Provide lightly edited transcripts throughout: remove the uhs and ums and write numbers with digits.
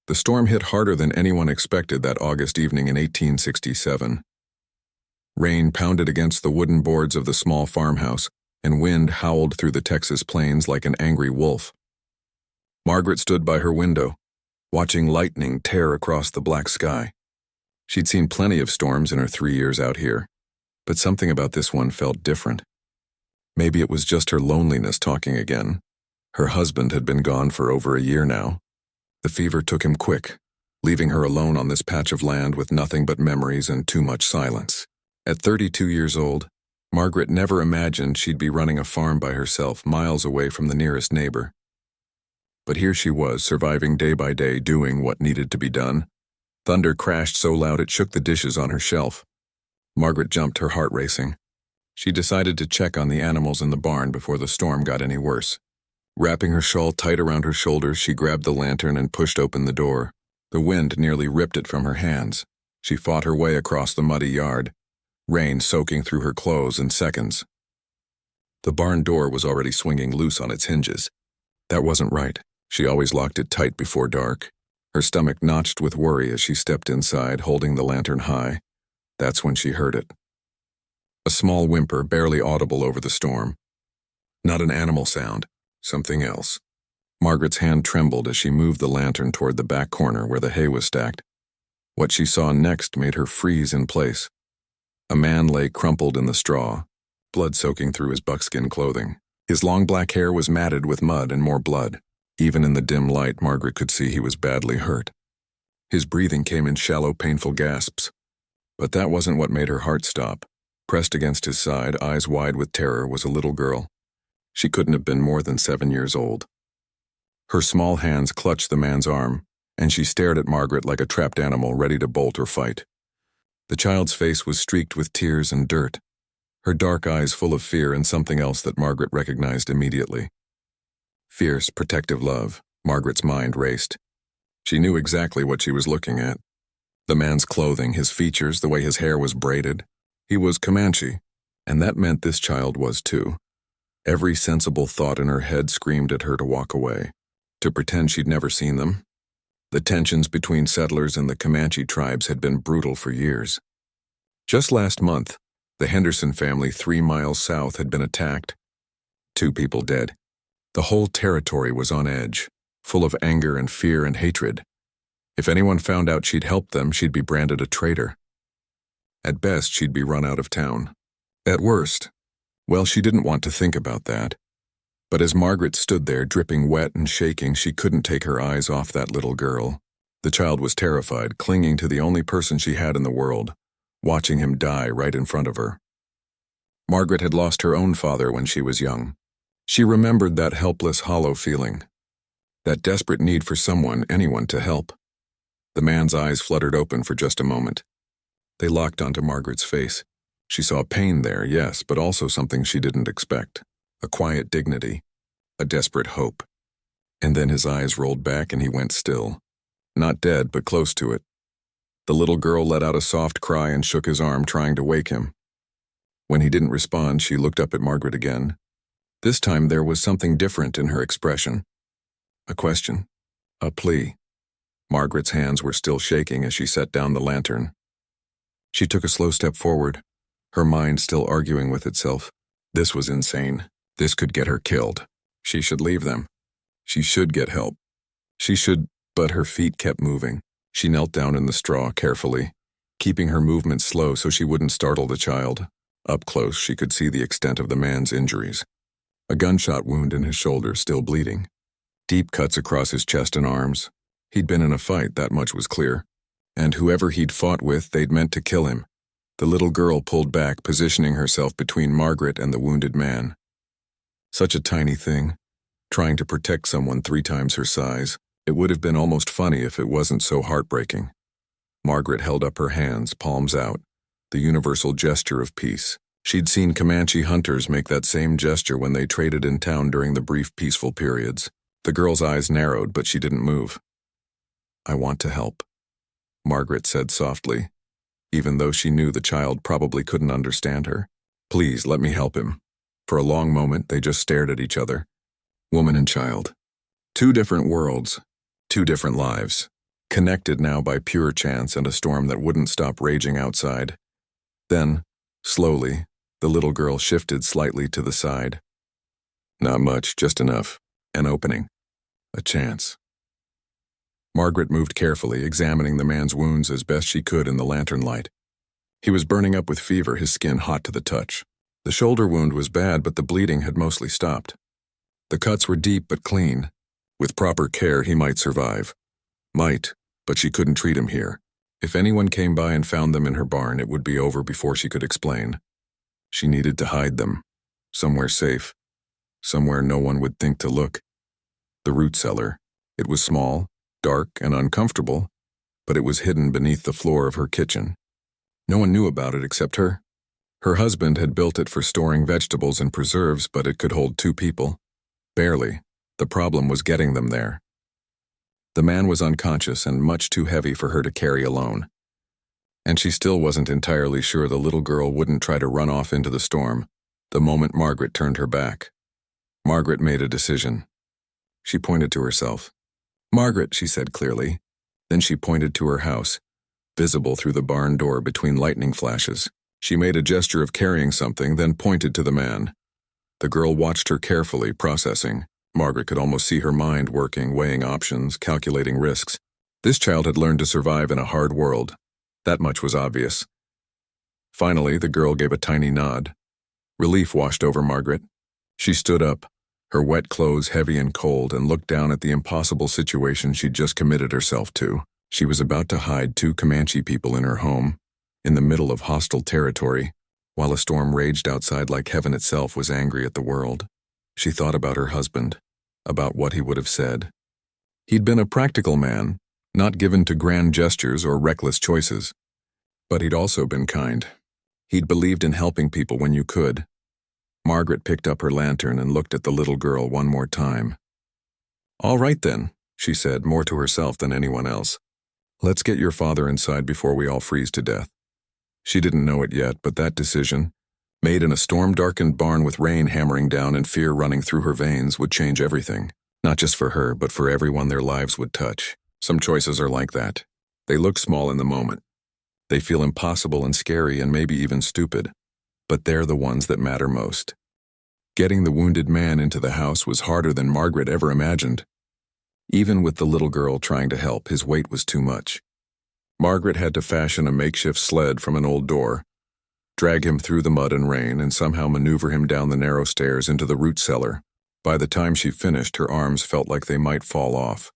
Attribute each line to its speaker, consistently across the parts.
Speaker 1: The storm hit harder than anyone expected that August evening in 1867. Rain pounded against the wooden boards of the small farmhouse, and wind howled through the Texas plains like an angry wolf. Margaret stood by her window, watching lightning tear across the black sky. She'd seen plenty of storms in her 3 years out here, but something about this one felt different. Maybe it was just her loneliness talking again. Her husband had been gone for over a year now. The fever took him quick, leaving her alone on this patch of land with nothing but memories and too much silence. At 32 years old, Margaret never imagined she'd be running a farm by herself miles away from the nearest neighbor. But here she was, surviving day by day, doing what needed to be done. Thunder crashed so loud it shook the dishes on her shelf. Margaret jumped, her heart racing. She decided to check on the animals in the barn before the storm got any worse. Wrapping her shawl tight around her shoulders, she grabbed the lantern and pushed open the door. The wind nearly ripped it from her hands. She fought her way across the muddy yard, rain soaking through her clothes in seconds. The barn door was already swinging loose on its hinges. That wasn't right. She always locked it tight before dark. Her stomach notched with worry as she stepped inside, holding the lantern high. That's when she heard it. A small whimper, barely audible over the storm. Not an animal sound, something else. Margaret's hand trembled as she moved the lantern toward the back corner where the hay was stacked. What she saw next made her freeze in place. A man lay crumpled in the straw, blood soaking through his buckskin clothing. His long black hair was matted with mud and more blood. Even in the dim light, Margaret could see he was badly hurt. His breathing came in shallow, painful gasps. But that wasn't what made her heart stop. Pressed against his side, eyes wide with terror, was a little girl. She couldn't have been more than 7 years old. Her small hands clutched the man's arm, and she stared at Margaret like a trapped animal ready to bolt or fight. The child's face was streaked with tears and dirt, her dark eyes full of fear and something else that Margaret recognized immediately. Fierce, protective love. Margaret's mind raced. She knew exactly what she was looking at. The man's clothing, his features, the way his hair was braided. He was Comanche, and that meant this child was too. Every sensible thought in her head screamed at her to walk away, to pretend she'd never seen them. The tensions between settlers and the Comanche tribes had been brutal for years. Just last month, the Henderson family 3 miles south had been attacked. 2 people dead. The whole territory was on edge, full of anger and fear and hatred. If anyone found out she'd helped them, she'd be branded a traitor. At best, she'd be run out of town. At worst, well, she didn't want to think about that. But as Margaret stood there, dripping wet and shaking, she couldn't take her eyes off that little girl. The child was terrified, clinging to the only person she had in the world, watching him die right in front of her. Margaret had lost her own father when she was young. She remembered that helpless, hollow feeling, that desperate need for someone, anyone, to help. The man's eyes fluttered open for just a moment. They locked onto Margaret's face. She saw pain there, yes, but also something she didn't expect. A quiet dignity, a desperate hope. And then his eyes rolled back and he went still. Not dead, but close to it. The little girl let out a soft cry and shook his arm, trying to wake him. When he didn't respond, she looked up at Margaret again. This time there was something different in her expression. A question. A plea. Margaret's hands were still shaking as she set down the lantern. She took a slow step forward, her mind still arguing with itself. This was insane. This could get her killed. She should leave them. She should get help. She should, but her feet kept moving. She knelt down in the straw carefully, keeping her movements slow so she wouldn't startle the child. Up close, she could see the extent of the man's injuries. A gunshot wound in his shoulder, still bleeding. Deep cuts across his chest and arms. He'd been in a fight, that much was clear. And whoever he'd fought with, they'd meant to kill him. The little girl pulled back, positioning herself between Margaret and the wounded man. Such a tiny thing, trying to protect someone 3 times her size. It would have been almost funny if it wasn't so heartbreaking. Margaret held up her hands, palms out, the universal gesture of peace. She'd seen Comanche hunters make that same gesture when they traded in town during the brief peaceful periods. The girl's eyes narrowed, but she didn't move. "I want to help," Margaret said softly, even though she knew the child probably couldn't understand her. "Please, let me help him." For a long moment, they just stared at each other. Woman and child. 2 different worlds, 2 different lives. connected now by pure chance and a storm that wouldn't stop raging outside. Then, slowly, the little girl shifted slightly to the side. Not much, just enough. An opening. A chance. Margaret moved carefully, examining the man's wounds as best she could in the lantern light. He was burning up with fever, his skin hot to the touch. The shoulder wound was bad, but the bleeding had mostly stopped. The cuts were deep but clean. With proper care, he might survive. Might, but she couldn't treat him here. If anyone came by and found them in her barn, it would be over before she could explain. She needed to hide them. Somewhere safe. Somewhere no one would think to look. The root cellar. It was small, dark, and uncomfortable, but it was hidden beneath the floor of her kitchen. No one knew about it except her. Her husband had built it for storing vegetables and preserves, but it could hold 2 people. Barely. The problem was getting them there. The man was unconscious and much too heavy for her to carry alone. And she still wasn't entirely sure the little girl wouldn't try to run off into the storm the moment Margaret turned her back. Margaret made a decision. She pointed to herself. "Margaret," she said clearly. Then she pointed to her house, visible through the barn door between lightning flashes. She made a gesture of carrying something, then pointed to the man. The girl watched her carefully, processing. Margaret could almost see her mind working, weighing options, calculating risks. This child had learned to survive in a hard world. That much was obvious. Finally, the girl gave a tiny nod. Relief washed over Margaret. She stood up, her wet clothes heavy and cold, and looked down at the impossible situation she'd just committed herself to. She was about to hide 2 Comanche people in her home, in the middle of hostile territory, while a storm raged outside like heaven itself was angry at the world. She thought about her husband, about what he would have said. He'd been a practical man, not given to grand gestures or reckless choices. But he'd also been kind. He'd believed in helping people when you could. Margaret picked up her lantern and looked at the little girl one more time. "All right then," she said, more to herself than anyone else. "Let's get your father inside before we all freeze to death." She didn't know it yet, but that decision, made in a storm-darkened barn with rain hammering down and fear running through her veins, would change everything. Not just for her, but for everyone their lives would touch. Some choices are like that. They look small in the moment. They feel impossible and scary and maybe even stupid. But they're the ones that matter most. Getting the wounded man into the house was harder than Margaret ever imagined. Even with the little girl trying to help, his weight was too much. Margaret had to fashion a makeshift sled from an old door, drag him through the mud and rain, and somehow maneuver him down the narrow stairs into the root cellar. By the time she finished, her arms felt like they might fall off.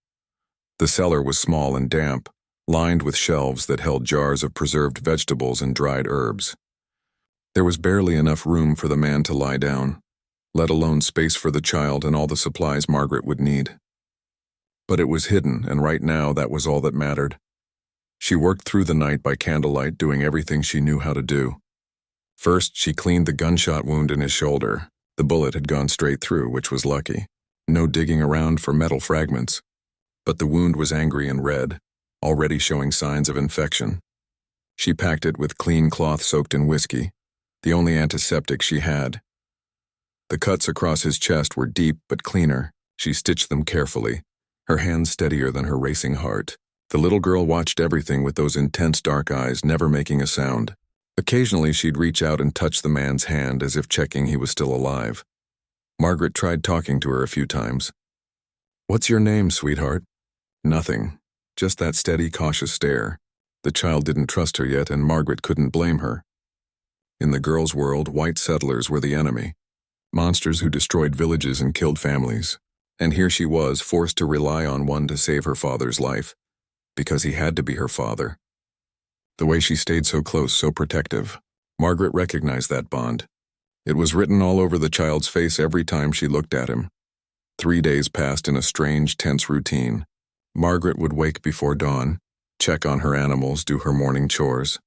Speaker 1: The cellar was small and damp, lined with shelves that held jars of preserved vegetables and dried herbs. There was barely enough room for the man to lie down, let alone space for the child and all the supplies Margaret would need. But it was hidden, and right now that was all that mattered. She worked through the night by candlelight, doing everything she knew how to do. First, she cleaned the gunshot wound in his shoulder. The bullet had gone straight through, which was lucky. No digging around for metal fragments. But the wound was angry and red, already showing signs of infection. She packed it with clean cloth soaked in whiskey, the only antiseptic she had. The cuts across his chest were deep but cleaner. She stitched them carefully, her hands steadier than her racing heart. The little girl watched everything with those intense dark eyes, never making a sound. Occasionally she'd reach out and touch the man's hand as if checking he was still alive. Margaret tried talking to her a few times. "What's your name, sweetheart?" Nothing. Just that steady, cautious stare. The child didn't trust her yet, and Margaret couldn't blame her. In the girl's world, white settlers were the enemy. Monsters who destroyed villages and killed families. And here she was, forced to rely on one to save her father's life. Because he had to be her father. The way she stayed so close, so protective. Margaret recognized that bond. It was written all over the child's face every time she looked at him. 3 days passed in a strange, tense routine. Margaret would wake before dawn, check on her animals, do her morning chores.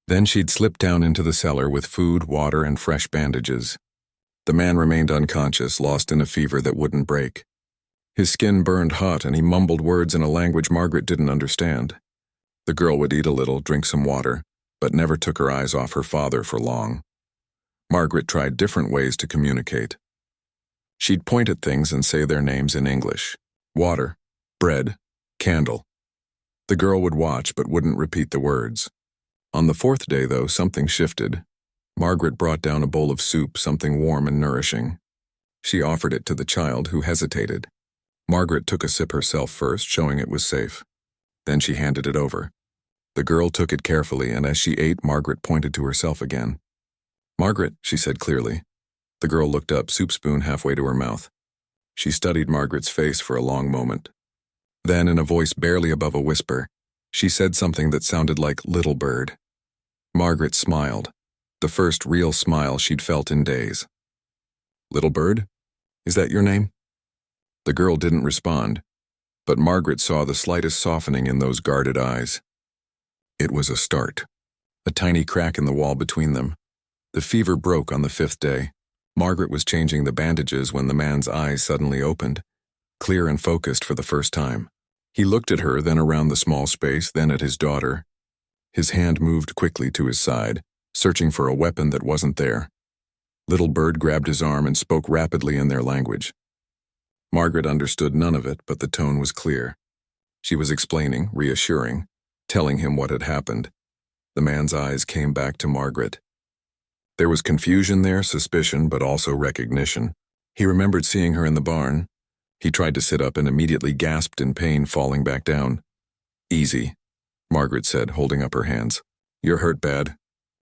Speaker 1: Then she'd slip down into the cellar with food, water, and fresh bandages. The man remained unconscious, lost in a fever that wouldn't break. His skin burned hot, and he mumbled words in a language Margaret didn't understand. The girl would eat a little, drink some water, but never took her eyes off her father for long. Margaret tried different ways to communicate. She'd point at things and say their names in English. Water, bread, candle. The girl would watch but wouldn't repeat the words. On the fourth day, though, something shifted. Margaret brought down a bowl of soup, something warm and nourishing. She offered it to the child, who hesitated. Margaret took a sip herself first, showing it was safe. Then she handed it over. The girl took it carefully, and as she ate, Margaret pointed to herself again. "Margaret," she said clearly. The girl looked up, soup spoon halfway to her mouth. She studied Margaret's face for a long moment. Then, in a voice barely above a whisper, she said something that sounded like "little bird." Margaret smiled, the first real smile she'd felt in days. "Little bird? Is that your name?" The girl didn't respond, but Margaret saw the slightest softening in those guarded eyes. It was a start. A tiny crack in the wall between them. The fever broke on the fifth day. Margaret was changing the bandages when the man's eyes suddenly opened, clear and focused for the first time. He looked at her, then around the small space, then at his daughter. His hand moved quickly to his side, searching for a weapon that wasn't there. Little Bird grabbed his arm and spoke rapidly in their language. Margaret understood none of it, but the tone was clear. She was explaining, reassuring, telling him what had happened. The man's eyes came back to Margaret. There was confusion there, suspicion, but also recognition. He remembered seeing her in the barn. He tried to sit up and immediately gasped in pain, falling back down. "Easy," Margaret said, holding up her hands. "You're hurt bad.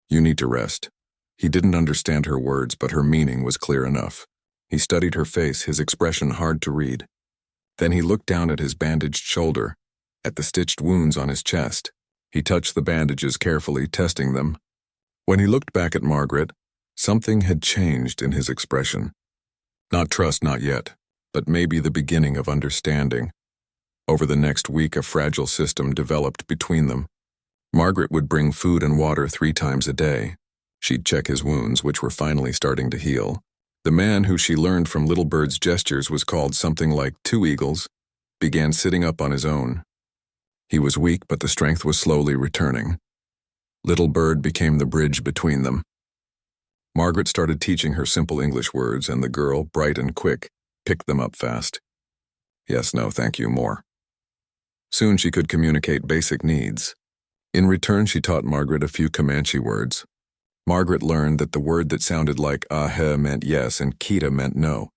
Speaker 1: You need to rest." He didn't understand her words, but her meaning was clear enough. He studied her face, his expression hard to read. Then he looked down at his bandaged shoulder, at the stitched wounds on his chest. He touched the bandages carefully, testing them. When he looked back at Margaret, something had changed in his expression. Not trust, not yet, but maybe the beginning of understanding. Over the next week, a fragile system developed between them. Margaret would bring food and water 3 times a day. She'd check his wounds, which were finally starting to heal. The man, who she learned from Little Bird's gestures was called something like Two Eagles, began sitting up on his own. He was weak, but the strength was slowly returning. Little Bird became the bridge between them. Margaret started teaching her simple English words, and the girl, bright and quick, picked them up fast. Yes, no, thank you, more. Soon she could communicate basic needs. In return, she taught Margaret a few Comanche words. Margaret learned that the word that sounded like "ah-heh" meant yes and "kita" meant no.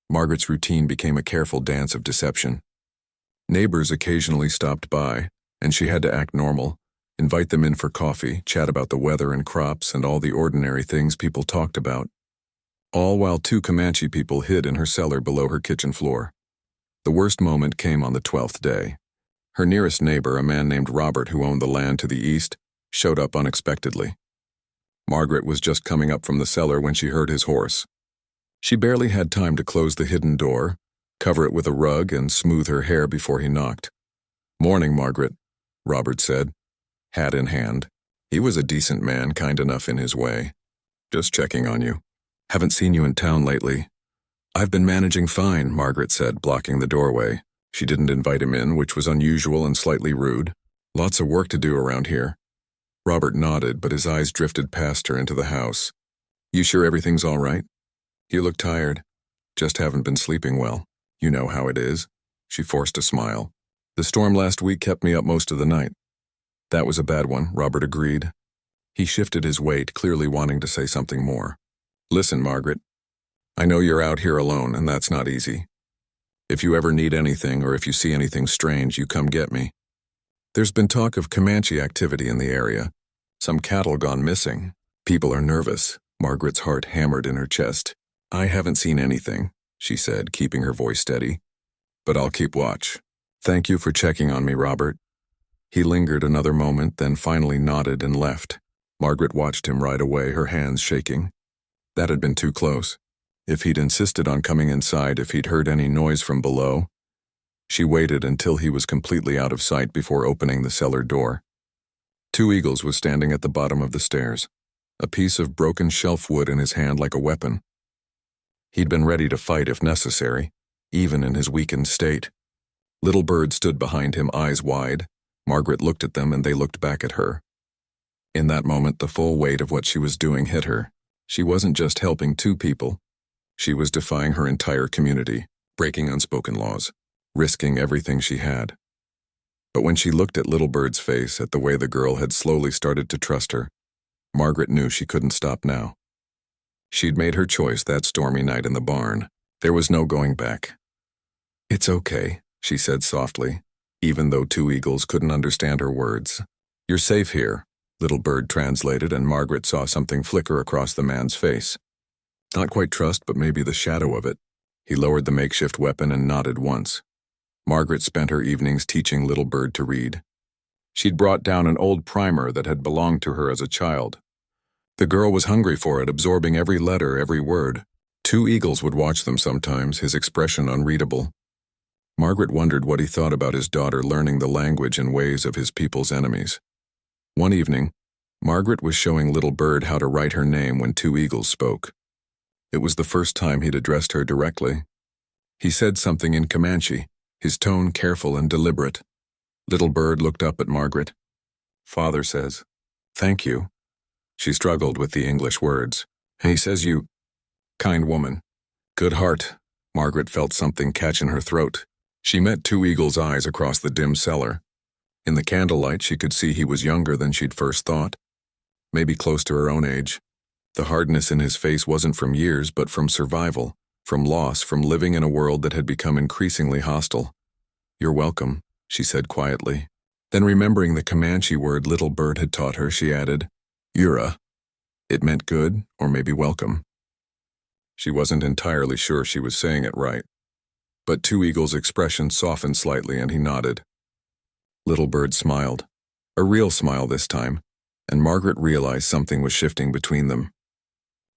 Speaker 1: Margaret's routine became a careful dance of deception. Neighbors occasionally stopped by, and she had to act normal, invite them in for coffee, chat about the weather and crops and all the ordinary things people talked about. All while 2 Comanche people hid in her cellar below her kitchen floor. The worst moment came on the 12th day. Her nearest neighbor, a man named Robert who owned the land to the east, showed up unexpectedly. Margaret was just coming up from the cellar when she heard his horse. She barely had time to close the hidden door, cover it with a rug, and smooth her hair before he knocked. "Morning, Margaret," Robert said, hat in hand. He was a decent man, kind enough in his way. "Just checking on you. Haven't seen you in town lately." "I've been managing fine," Margaret said, blocking the doorway. She didn't invite him in, which was unusual and slightly rude. "Lots of work to do around here." Robert nodded, but his eyes drifted past her into the house. "You sure everything's all right?" "You look tired. Just haven't been sleeping well. You know how it is." She forced a smile. "The storm last week kept me up most of the night." "That was a bad one," Robert agreed. He shifted his weight, clearly wanting to say something more. "Listen, Margaret. I know you're out here alone, and that's not easy. If you ever need anything or if you see anything strange, you come get me. There's been talk of Comanche activity in the area. Some cattle gone missing. People are nervous." Margaret's heart hammered in her chest. "I haven't seen anything," she said, keeping her voice steady. "But I'll keep watch. Thank you for checking on me, Robert." He lingered another moment, then finally nodded and left. Margaret watched him ride away, her hands shaking. That had been too close. If he'd insisted on coming inside, if he'd heard any noise from below. She waited until he was completely out of sight before opening the cellar door. Two Eagles was standing at the bottom of the stairs, a piece of broken shelf wood in his hand like a weapon. He'd been ready to fight if necessary, even in his weakened state. Little Bird stood behind him, eyes wide. Margaret looked at them and they looked back at her. In that moment, the full weight of what she was doing hit her. She wasn't just helping 2 people. She was defying her entire community, breaking unspoken laws, risking everything she had. But when she looked at Little Bird's face, at the way the girl had slowly started to trust her, Margaret knew she couldn't stop now. She'd made her choice that stormy night in the barn. There was no going back. "It's okay," she said softly, even though Two Eagles couldn't understand her words. "You're safe here," Little Bird translated, and Margaret saw something flicker across the man's face. Not quite trust, but maybe the shadow of it. He lowered the makeshift weapon and nodded once. Margaret spent her evenings teaching Little Bird to read. She'd brought down an old primer that had belonged to her as a child. The girl was hungry for it, absorbing every letter, every word. Two Eagles would watch them sometimes, his expression unreadable. Margaret wondered what he thought about his daughter learning the language and ways of his people's enemies. One evening, Margaret was showing Little Bird how to write her name when Two Eagles spoke. It was the first time he'd addressed her directly. He said something in Comanche, his tone careful and deliberate. Little Bird looked up at Margaret. "Father says, 'Thank you.'" She struggled with the English words. "He says you, kind woman, good heart." Margaret felt something catch in her throat. She met Two Eagles' eyes across the dim cellar. In the candlelight, she could see he was younger than she'd first thought. Maybe close to her own age. The hardness in his face wasn't from years, but from survival, from loss, from living in a world that had become increasingly hostile. "You're welcome," she said quietly. Then, remembering the Comanche word Little Bird had taught her, she added, "Yura." It meant good, or maybe welcome. She wasn't entirely sure she was saying it right. But Two Eagles' expression softened slightly and he nodded. Little Bird smiled. A real smile this time, and Margaret realized something was shifting between them.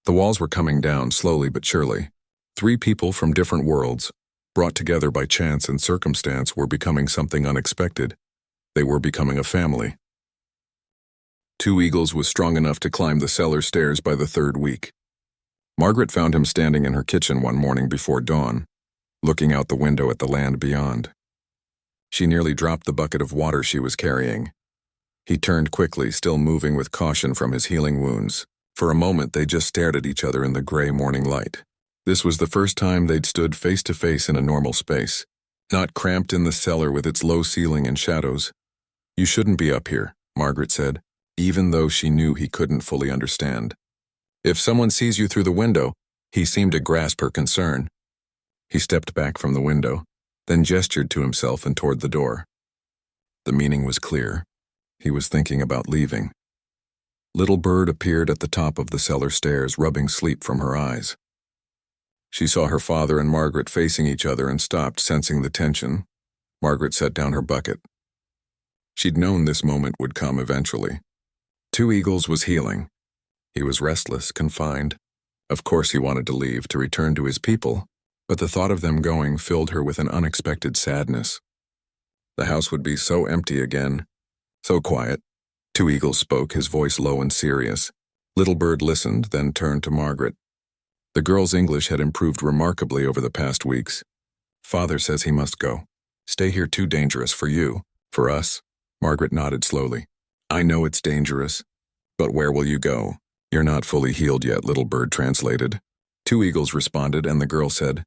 Speaker 1: The walls were coming down slowly but surely. Three people from different worlds, brought together by chance and circumstance, were becoming something unexpected. They were becoming a family. Two Eagles was strong enough to climb the cellar stairs by the third week. Margaret found him standing in her kitchen one morning before dawn, looking out the window at the land beyond. She nearly dropped the bucket of water she was carrying. He turned quickly, still moving with caution from his healing wounds. For a moment they just stared at each other in the gray morning light. This was the first time they'd stood face to face in a normal space, not cramped in the cellar with its low ceiling and shadows. "You shouldn't be up here," Margaret said, even though she knew he couldn't fully understand. "If someone sees you through the window," he seemed to grasp her concern. He stepped back from the window, then gestured to himself and toward the door. The meaning was clear. He was thinking about leaving. Little Bird appeared at the top of the cellar stairs, rubbing sleep from her eyes. She saw her father and Margaret facing each other and stopped, sensing the tension. Margaret set down her bucket. She'd known this moment would come eventually. Two Eagles was healing. He was restless, confined. Of course he wanted to leave, to return to his people, but the thought of them going filled her with an unexpected sadness. The house would be so empty again, so quiet. Two Eagles spoke, his voice low and serious. Little Bird listened, then turned to Margaret. The girl's English had improved remarkably over the past weeks. "Father says he must go. Stay here too dangerous for you, for us." Margaret nodded slowly. "I know it's dangerous, but where will you go?" "You're not fully healed yet," Little Bird translated. Two Eagles responded, and the girl said,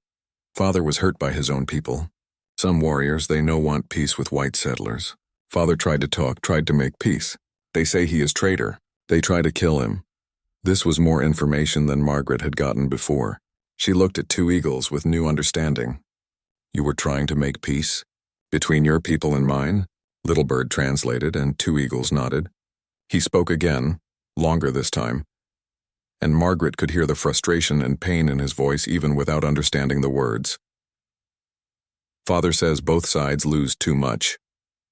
Speaker 1: "Father was hurt by his own people. Some warriors, they know, want peace with white settlers. Father tried to talk, tried to make peace. They say he is traitor. They try to kill him." This was more information than Margaret had gotten before. She looked at Two Eagles with new understanding. "You were trying to make peace? Between your people and mine?" Little Bird translated, and Two Eagles nodded. He spoke again, longer this time, and Margaret could hear the frustration and pain in his voice even without understanding the words. "Father says both sides lose too much,"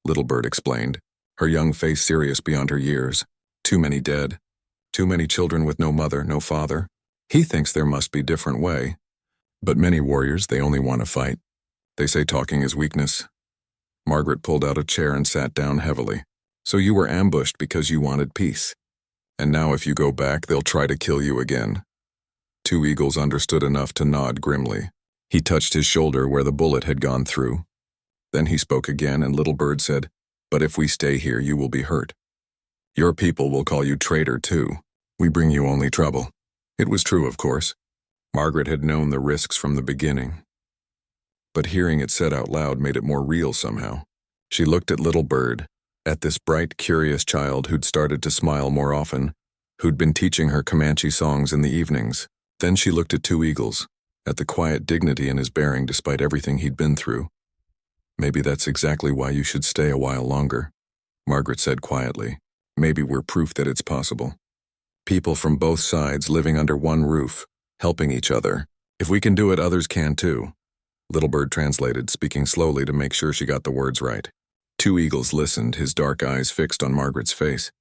Speaker 1: Little Bird explained, her young face serious beyond her years. "Too many dead. Too many children with no mother, no father. He thinks there must be a different way. But many warriors, they only want to fight. They say talking is weakness." Margaret pulled out a chair and sat down heavily. "So you were ambushed because you wanted peace. And now if you go back, they'll try to kill you again." Two Eagles understood enough to nod grimly. He touched his shoulder where the bullet had gone through. Then he spoke again, and Little Bird said, "But if we stay here, you will be hurt. Your people will call you traitor too. We bring you only trouble." It was true, of course. Margaret had known the risks from the beginning. But hearing it said out loud made it more real somehow. She looked at little Bird, at this bright, curious child who'd started to smile more often, who'd been teaching her Comanche songs in the evenings. Then she looked at Two Eagles, at the quiet dignity in his bearing despite everything he'd been through. "Maybe that's exactly why you should stay a while longer," Margaret said quietly. "Maybe we're proof that it's possible. People from both sides living under one roof, helping each other. If we can do it, others can too." Little Bird translated, speaking slowly to make sure she got the words right. Two Eagles listened, his dark eyes fixed on Margaret's face.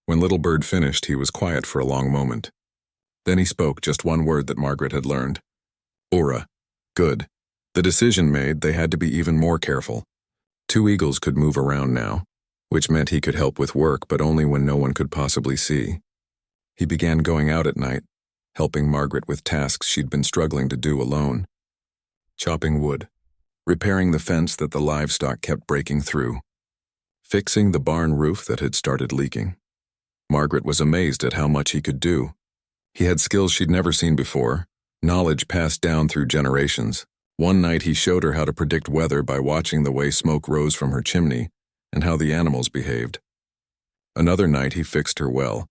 Speaker 1: When Little Bird finished, he was quiet for a long moment. Then he spoke just one word that Margaret had learned. "Ora." Good. The decision made, they had to be even more careful. Two Eagles could move around now, which meant he could help with work, but only when no one could possibly see. He began going out at night, helping Margaret with tasks she'd been struggling to do alone. Chopping wood, repairing the fence that the livestock kept breaking through, fixing the barn roof that had started leaking. Margaret was amazed at how much he could do. He had skills she'd never seen before, knowledge passed down through generations. One night he showed her how to predict weather by watching the way smoke rose from her chimney and how the animals behaved. Another night he fixed her well,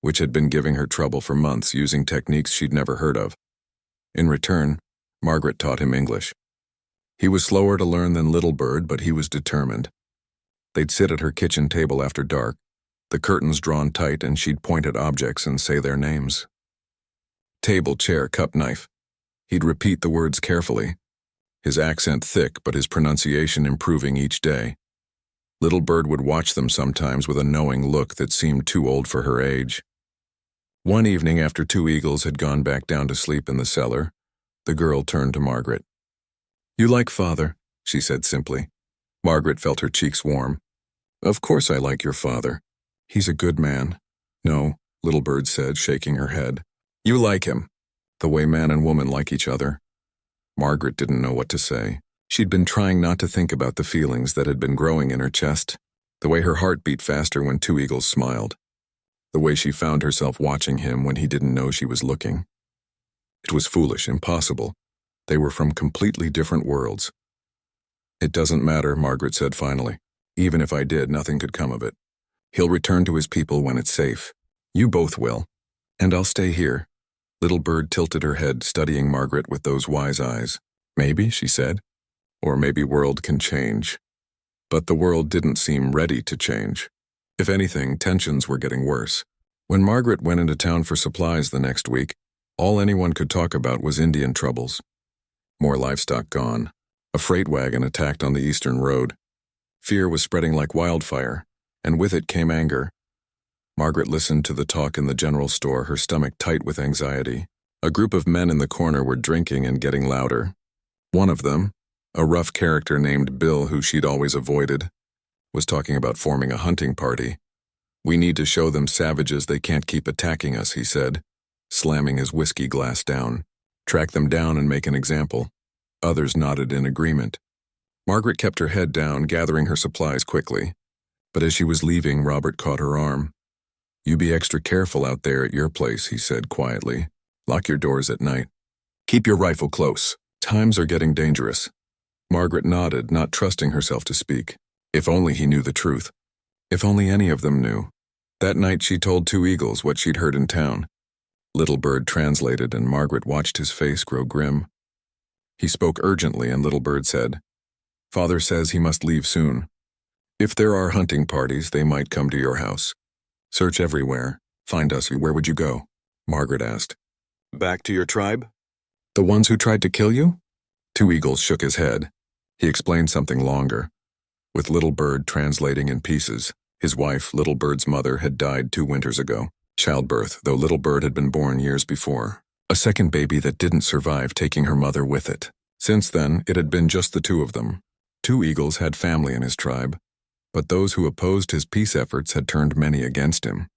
Speaker 1: which had been giving her trouble for months using techniques she'd never heard of. In return, Margaret taught him English. He was slower to learn than Little Bird, but he was determined. They'd sit at her kitchen table after dark, the curtains drawn tight, and she'd point at objects and say their names. Table, chair, cup, knife. He'd repeat the words carefully, his accent thick but his pronunciation improving each day. Little Bird would watch them sometimes with a knowing look that seemed too old for her age. One evening after Two Eagles had gone back down to sleep in the cellar, the girl turned to Margaret. "You like Father," she said simply. Margaret felt her cheeks warm. "Of course I like your father. He's a good man." "No," Little Bird said, shaking her head. "You like him, the way man and woman like each other." Margaret didn't know what to say. She'd been trying not to think about the feelings that had been growing in her chest, the way her heart beat faster when Two Eagles smiled, the way she found herself watching him when he didn't know she was looking. It was foolish, impossible. They were from completely different worlds. "It doesn't matter," Margaret said finally. "Even if I did, nothing could come of it. He'll return to his people when it's safe. You both will. And I'll stay here." Little Bird tilted her head, studying Margaret with those wise eyes. "Maybe," she said. "Or maybe world can change." But the world didn't seem ready to change. If anything, tensions were getting worse. When Margaret went into town for supplies the next week, all anyone could talk about was Indian troubles. More livestock gone. A freight wagon attacked on the eastern road. Fear was spreading like wildfire, and with it came anger. Margaret listened to the talk in the general store, her stomach tight with anxiety. A group of men in the corner were drinking and getting louder. One of them, a rough character named Bill who she'd always avoided, was talking about forming a hunting party. "We need to show them savages they can't keep attacking us," he said, slamming his whiskey glass down. "Track them down and make an example." Others nodded in agreement. Margaret kept her head down, gathering her supplies quickly. But as she was leaving, Robert caught her arm. "You be extra careful out there at your place," he said quietly. "Lock your doors at night. Keep your rifle close. Times are getting dangerous." Margaret nodded, not trusting herself to speak. If only he knew the truth. If only any of them knew. That night she told Two Eagles what she'd heard in town. Little Bird translated, and Margaret watched his face grow grim. He spoke urgently, and Little Bird said, "Father says he must leave soon. If there are hunting parties, they might come to your house. Search everywhere. Find us. Where would you go?" Margaret asked. "Back to your tribe? The ones who tried to kill you?" Two Eagles shook his head. He explained something longer, with Little Bird translating in pieces. His wife, Little Bird's mother, had died 2 winters ago. Childbirth, though Little Bird had been born years before. A second baby that didn't survive, taking her mother with it. Since then, it had been just the two of them. Two Eagles had family in his tribe, but those who opposed his peace efforts had turned many against him.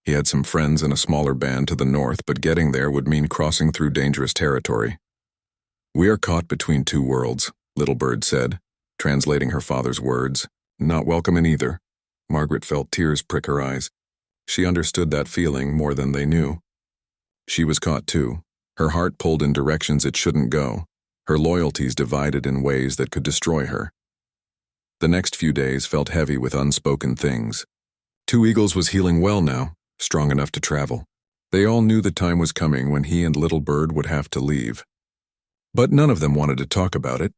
Speaker 1: He had some friends in a smaller band to the north, but getting there would mean crossing through dangerous territory. "We are caught between two worlds," Little Bird said, translating her father's words. "Not welcome in either." Margaret felt tears prick her eyes. She understood that feeling more than they knew. She was caught too, her heart pulled in directions it shouldn't go, her loyalties divided in ways that could destroy her. The next few days felt heavy with unspoken things. Two Eagles was healing well now, strong enough to travel. They all knew the time was coming when he and Little Bird would have to leave. But none of them wanted to talk about it.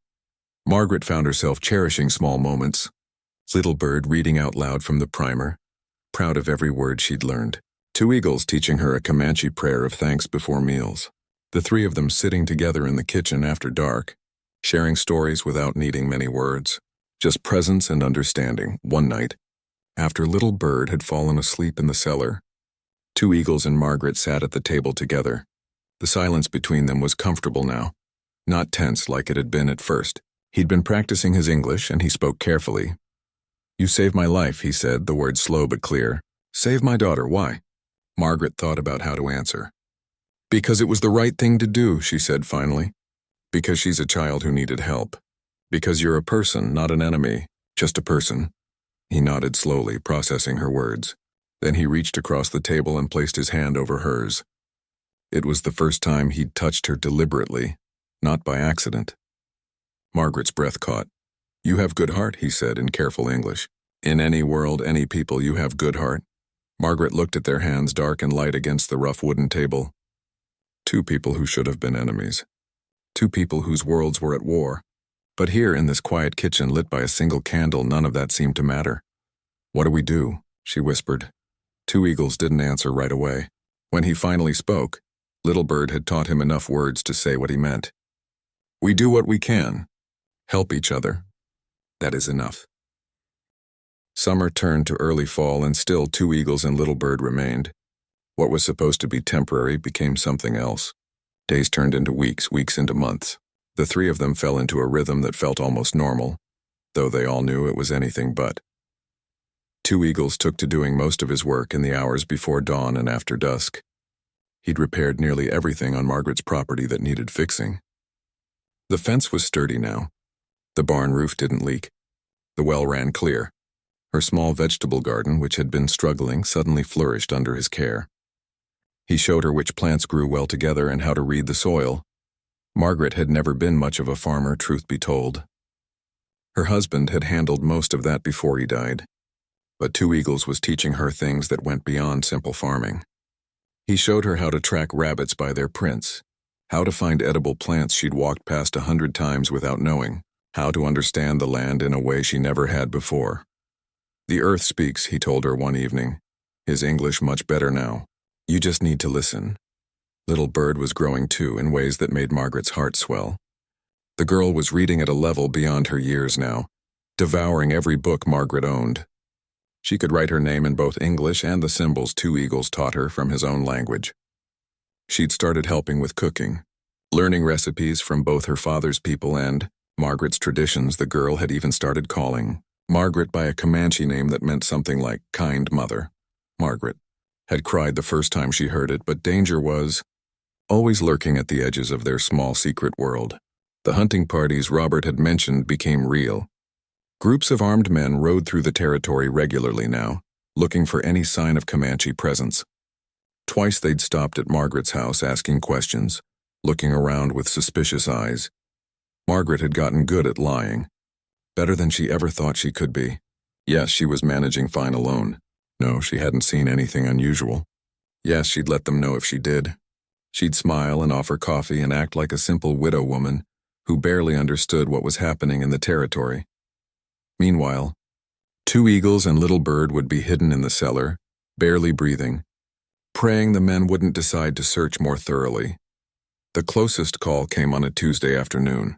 Speaker 1: Margaret found herself cherishing small moments. Little Bird reading out loud from the primer, proud of every word she'd learned. Two Eagles teaching her a Comanche prayer of thanks before meals. The three of them sitting together in the kitchen after dark, sharing stories without needing many words. Just presence and understanding. One night, after Little Bird had fallen asleep in the cellar, Two Eagles and Margaret sat at the table together. The silence between them was comfortable now, not tense like it had been at first. He'd been practicing his English, and he spoke carefully. "You saved my life," he said, the words slow but clear. "Save my daughter, why?" Margaret thought about how to answer. "Because it was the right thing to do," she said finally. "Because she's a child who needed help. Because you're a person, not an enemy, just a person." He nodded slowly, processing her words. Then he reached across the table and placed his hand over hers. It was the first time he'd touched her deliberately, not by accident. Margaret's breath caught. "You have good heart," he said in careful English. "In any world, any people, you have good heart." Margaret looked at their hands, dark and light against the rough wooden table. Two people who should have been enemies. Two people whose worlds were at war. But here in this quiet kitchen lit by a single candle, none of that seemed to matter. "What do we do?" she whispered. Two Eagles didn't answer right away. When he finally spoke, Little Bird had taught him enough words to say what he meant. "We do what we can. Help each other. That is enough." Summer turned to early fall, and still Two Eagles and Little Bird remained. What was supposed to be temporary became something else. Days turned into weeks, weeks into months. The three of them fell into a rhythm that felt almost normal, though they all knew it was anything but. Two Eagles took to doing most of his work in the hours before dawn and after dusk. He'd repaired nearly everything on Margaret's property that needed fixing. The fence was sturdy now. The barn roof didn't leak. The well ran clear. Her small vegetable garden, which had been struggling, suddenly flourished under his care. He showed her which plants grew well together and how to read the soil. Margaret had never been much of a farmer, truth be told. Her husband had handled most of that before he died. But Two Eagles was teaching her things that went beyond simple farming. He showed her how to track rabbits by their prints, how to find edible plants she'd walked past 100 times without knowing, how to understand the land in a way she never had before. "The earth speaks," he told her one evening, his English much better now. "You just need to listen." Little Bird was growing too, in ways that made Margaret's heart swell. The girl was reading at a level beyond her years now, devouring every book Margaret owned. She could write her name in both English and the symbols Two Eagles taught her from his own language. She'd started helping with cooking, learning recipes from both her father's people and Margaret's traditions. The girl had even started calling Margaret by a Comanche name that meant something like kind mother. Margaret had cried the first time she heard it, but danger was always lurking at the edges of their small secret world. The hunting parties Robert had mentioned became real. Groups of armed men rode through the territory regularly now, looking for any sign of Comanche presence. Twice they'd stopped at Margaret's house asking questions, looking around with suspicious eyes. Margaret had gotten good at lying, better than she ever thought she could be. Yes, she was managing fine alone. No, she hadn't seen anything unusual. Yes, she'd let them know if she did. She'd smile and offer coffee and act like a simple widow woman who barely understood what was happening in the territory. Meanwhile, Two Eagles and Little Bird would be hidden in the cellar, barely breathing, praying the men wouldn't decide to search more thoroughly. The closest call came on a Tuesday afternoon.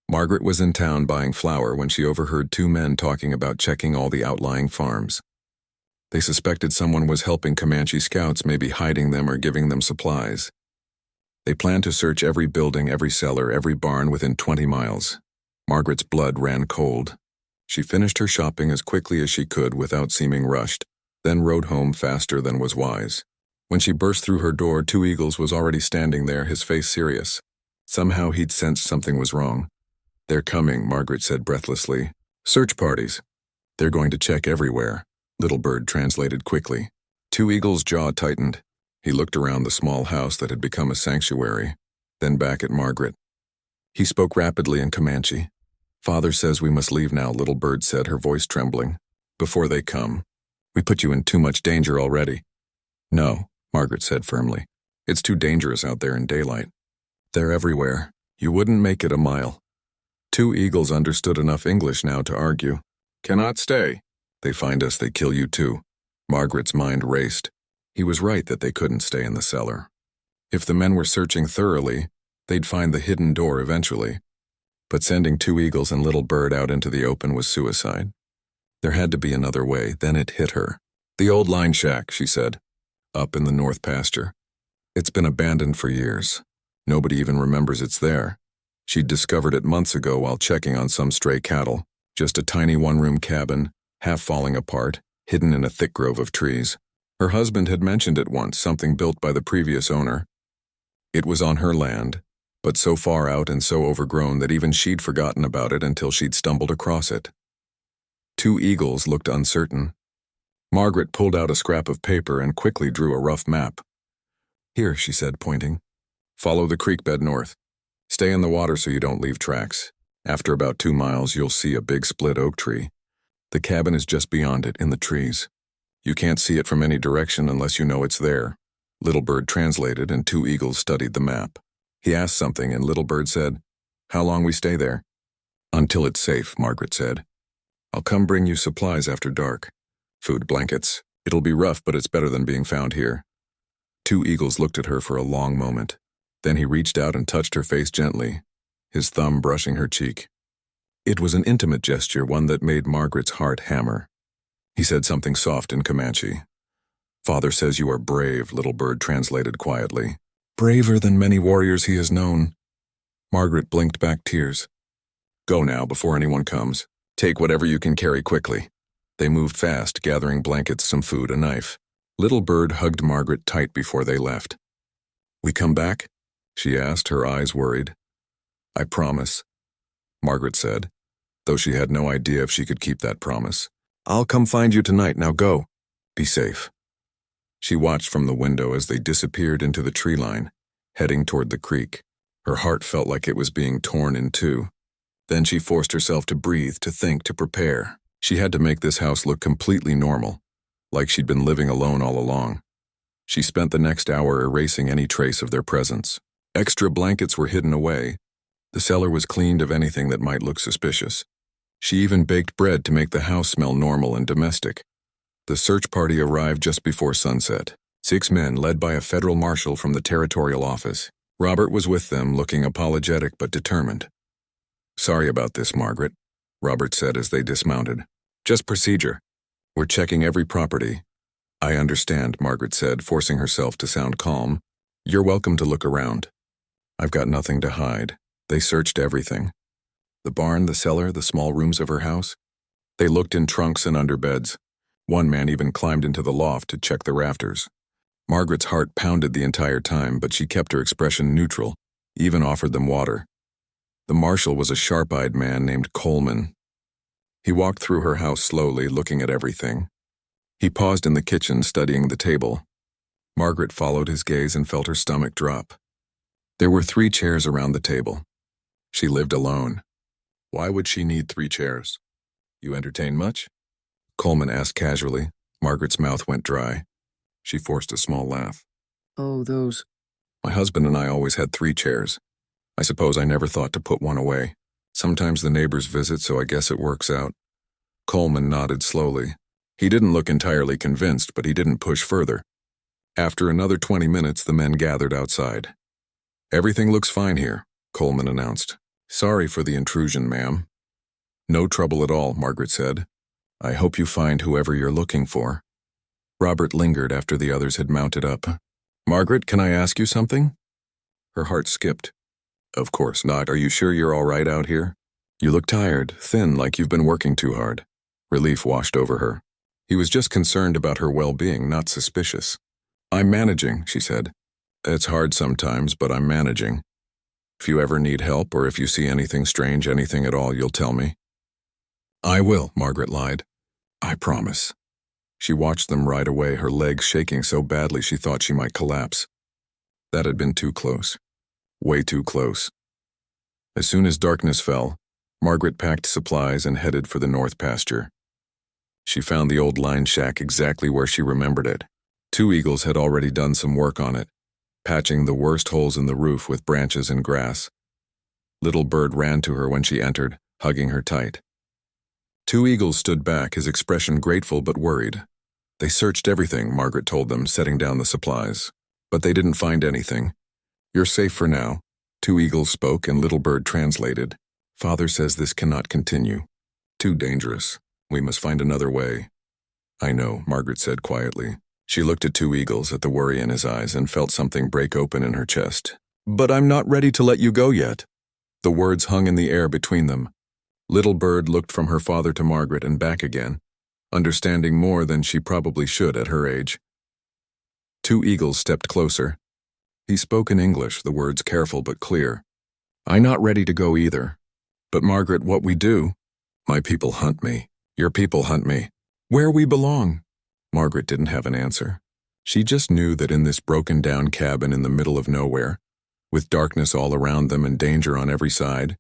Speaker 1: Margaret was in town buying flour when she overheard two men talking about checking all the outlying farms. They suspected someone was helping Comanche scouts, maybe hiding them or giving them supplies. They planned to search every building, every cellar, every barn within 20 miles. Margaret's blood ran cold. She finished her shopping as quickly as she could without seeming rushed, then rode home faster than was wise. When she burst through her door, Two Eagles was already standing there, his face serious. Somehow he'd sensed something was wrong. "They're coming," Margaret said breathlessly. "Search parties. They're going to check everywhere," Little Bird translated quickly. Two Eagles' jaw tightened. He looked around the small house that had become a sanctuary, then back at Margaret. He spoke rapidly in Comanche. Father says we must leave now, Little Bird said, her voice trembling. Before they come. We put you in too much danger already. No, Margaret said firmly. It's too dangerous out there in daylight. They're everywhere. You wouldn't make it a mile. Two eagles understood enough English now to argue. Cannot stay. They find us, they kill you too. Margaret's mind raced. He was right that they couldn't stay in the cellar. If the men were searching thoroughly, they'd find the hidden door eventually. But sending two eagles and Little Bird out into the open was suicide. There had to be another way. Then it hit her. The old line shack, she said. Up in the north pasture. It's been abandoned for years. Nobody even remembers it's there. She'd discovered it months ago while checking on some stray cattle. Just a tiny one-room cabin, half falling apart, hidden in a thick grove of trees. Her husband had mentioned it once, something built by the previous owner. It was on her land, but so far out and so overgrown that even she'd forgotten about it until she'd stumbled across it. Two eagles looked uncertain. Margaret pulled out a scrap of paper and quickly drew a rough map. Here, she said, pointing. Follow the creek bed north. Stay in the water so you don't leave tracks. After about 2 miles, you'll see a big split oak tree. The cabin is just beyond it, in the trees. You can't see it from any direction unless you know it's there. Little Bird translated, and two eagles studied the map. He asked something, and Little Bird said, How long we stay there? Until it's safe, Margaret said. I'll come bring you supplies after dark. Food, blankets. It'll be rough, but it's better than being found here. Two eagles looked at her for a long moment. Then he reached out and touched her face gently, his thumb brushing her cheek. It was an intimate gesture, one that made Margaret's heart hammer. He said something soft in Comanche. Father says you are brave, Little Bird translated quietly. Braver than many warriors he has known. Margaret blinked back tears. Go now, before anyone comes. Take whatever you can carry quickly. They moved fast, gathering blankets, some food, a knife. Little Bird hugged Margaret tight before they left. We come back? She asked, her eyes worried. I promise, Margaret said, though she had no idea if she could keep that promise. I'll come find you tonight, now go. Be safe. She watched from the window as they disappeared into the tree line, heading toward the creek. Her heart felt like it was being torn in two. Then she forced herself to breathe, to think, to prepare. She had to make this house look completely normal, like she'd been living alone all along. She spent the next hour erasing any trace of their presence. Extra blankets were hidden away. The cellar was cleaned of anything that might look suspicious. She even baked bread to make the house smell normal and domestic. The search party arrived just before sunset. 6 men, led by a federal marshal from the territorial office. Robert was with them, looking apologetic but determined. Sorry about this, Margaret, Robert said as they dismounted. Just procedure. We're checking every property. I understand, Margaret said, forcing herself to sound calm. You're welcome to look around. I've got nothing to hide. They searched everything. The barn, the cellar, the small rooms of her house. They looked in trunks and under beds. One man even climbed into the loft to check the rafters. Margaret's heart pounded the entire time, but she kept her expression neutral, even offered them water. The marshal was a sharp-eyed man named Coleman. He walked through her house slowly, looking at everything. He paused in the kitchen, studying the table. Margaret followed his gaze and felt her stomach drop. There were 3 chairs around the table. She lived alone. Why would she need 3 chairs? You entertain much? Coleman asked casually. Margaret's mouth went dry. She forced a small laugh. Oh, those. My husband and I always had 3 chairs. I suppose I never thought to put one away. Sometimes the neighbors visit, so I guess it works out. Coleman nodded slowly. He didn't look entirely convinced, but he didn't push further. After another 20 minutes, the men gathered outside. Everything looks fine here, Coleman announced. Sorry for the intrusion, ma'am. No trouble at all, Margaret said. I hope you find whoever you're looking for. Robert lingered after the others had mounted up. Margaret, can I ask you something? Her heart skipped. Of course not. Are you sure you're all right out here? You look tired, thin, like you've been working too hard. Relief washed over her. He was just concerned about her well-being, not suspicious. I'm managing, she said. It's hard sometimes, but I'm managing. If you ever need help or if you see anything strange, anything at all, you'll tell me. I will, Margaret lied. I promise. She watched them ride away, her legs shaking so badly she thought she might collapse. That had been too close. Way too close. As soon as darkness fell, Margaret packed supplies and headed for the north pasture. She found the old line shack exactly where she remembered it. Two eagles had already done some work on it, patching the worst holes in the roof with branches and grass. Little Bird ran to her when she entered, hugging her tight. Two eagles stood back, his expression grateful but worried. They searched everything, Margaret told them, setting down the supplies. But they didn't find anything. You're safe for now. Two eagles spoke and Little Bird translated. Father says this cannot continue. Too dangerous. We must find another way. I know, Margaret said quietly. She looked at Two Eagles, at the worry in his eyes, and felt something break open in her chest. But I'm not ready to let you go yet. The words hung in the air between them. Little Bird looked from her father to Margaret and back again, understanding more than she probably should at her age. Two Eagles stepped closer. He spoke in English, the words careful but clear. I'm not ready to go either. But Margaret, what we do? My people hunt me. Your people hunt me. Where we belong? Margaret didn't have an answer. She just knew that in this broken-down cabin in the middle of nowhere, with darkness all around them and danger on every side,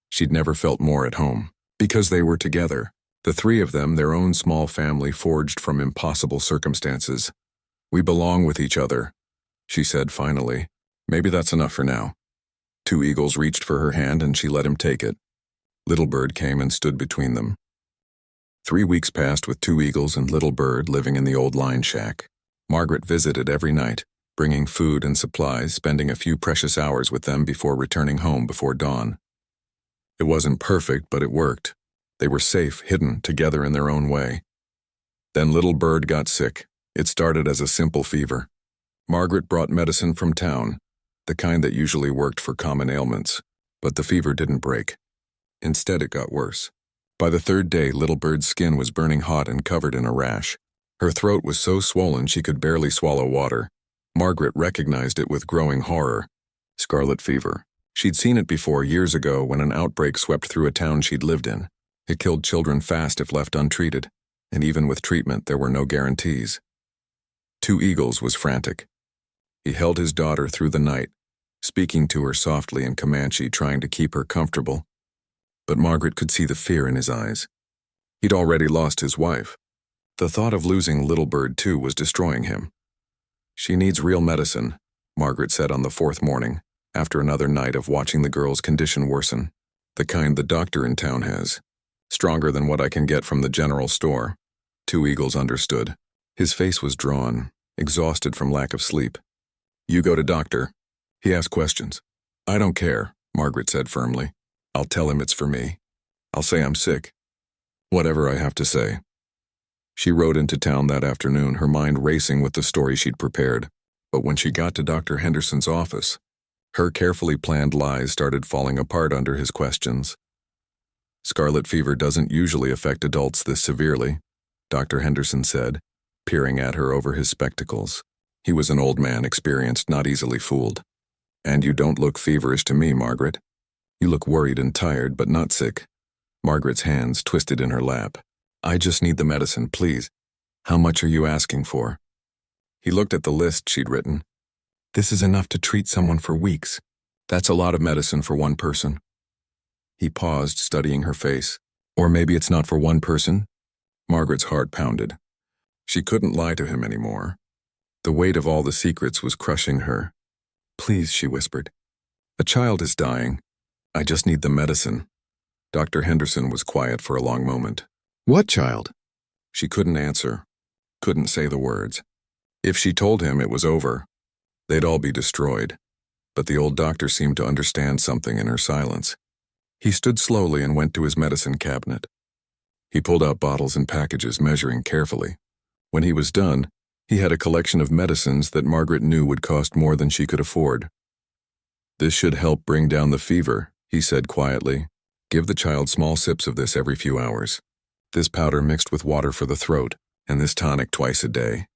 Speaker 1: she'd never felt more at home. Because they were together, the three of them, their own small family forged from impossible circumstances. We belong with each other, she said finally. Maybe that's enough for now. Two Eagles reached for her hand and she let him take it. Little Bird came and stood between them. 3 weeks passed with Two Eagles and Little Bird living in the old line shack. Margaret visited every night, bringing food and supplies, spending a few precious hours with them before returning home before dawn. It wasn't perfect, but it worked. They were safe, hidden, together in their own way. Then Little Bird got sick. It started as a simple fever. Margaret brought medicine from town, the kind that usually worked for common ailments, but the fever didn't break. Instead, it got worse. By the 3rd day, Little Bird's skin was burning hot and covered in a rash. Her throat was so swollen she could barely swallow water. Margaret recognized it with growing horror. Scarlet fever. She'd seen it before years ago when an outbreak swept through a town she'd lived in. It killed children fast if left untreated, and even with treatment there were no guarantees. Two Eagles was frantic. He held his daughter through the night, speaking to her softly in Comanche, trying to keep her comfortable. But Margaret could see the fear in his eyes. He'd already lost his wife. The thought of losing Little Bird too was destroying him. She needs real medicine, Margaret said on the 4th morning, after another night of watching the girl's condition worsen. The kind the doctor in town has. Stronger than what I can get from the general store. Two Eagles understood. His face was drawn, exhausted from lack of sleep. You go to doctor. He asked questions. I don't care, Margaret said firmly. I'll tell him it's for me. I'll say I'm sick. Whatever I have to say. She rode into town that afternoon, her mind racing with the story she'd prepared. But when she got to Dr. Henderson's office, her carefully planned lies started falling apart under his questions. Scarlet fever doesn't usually affect adults this severely, Dr. Henderson said, peering at her over his spectacles. He was an old man, experienced, not easily fooled. And you don't look feverish to me, Margaret. You look worried and tired, but not sick. Margaret's hands twisted in her lap. I just need the medicine, please. How much are you asking for? He looked at the list she'd written. This is enough to treat someone for weeks. That's a lot of medicine for one person. He paused, studying her face. Or maybe it's not for one person? Margaret's heart pounded. She couldn't lie to him anymore. The weight of all the secrets was crushing her. Please, she whispered. A child is dying. I just need the medicine. Dr. Henderson was quiet for a long moment. What child? She couldn't answer, couldn't say the words. If she told him, it was over. They'd all be destroyed. But the old doctor seemed to understand something in her silence. He stood slowly and went to his medicine cabinet. He pulled out bottles and packages, measuring carefully. When he was done, he had a collection of medicines that Margaret knew would cost more than she could afford. This should help bring down the fever, he said quietly. Give the child small sips of this every few hours. This powder mixed with water for the throat, and this tonic twice a day.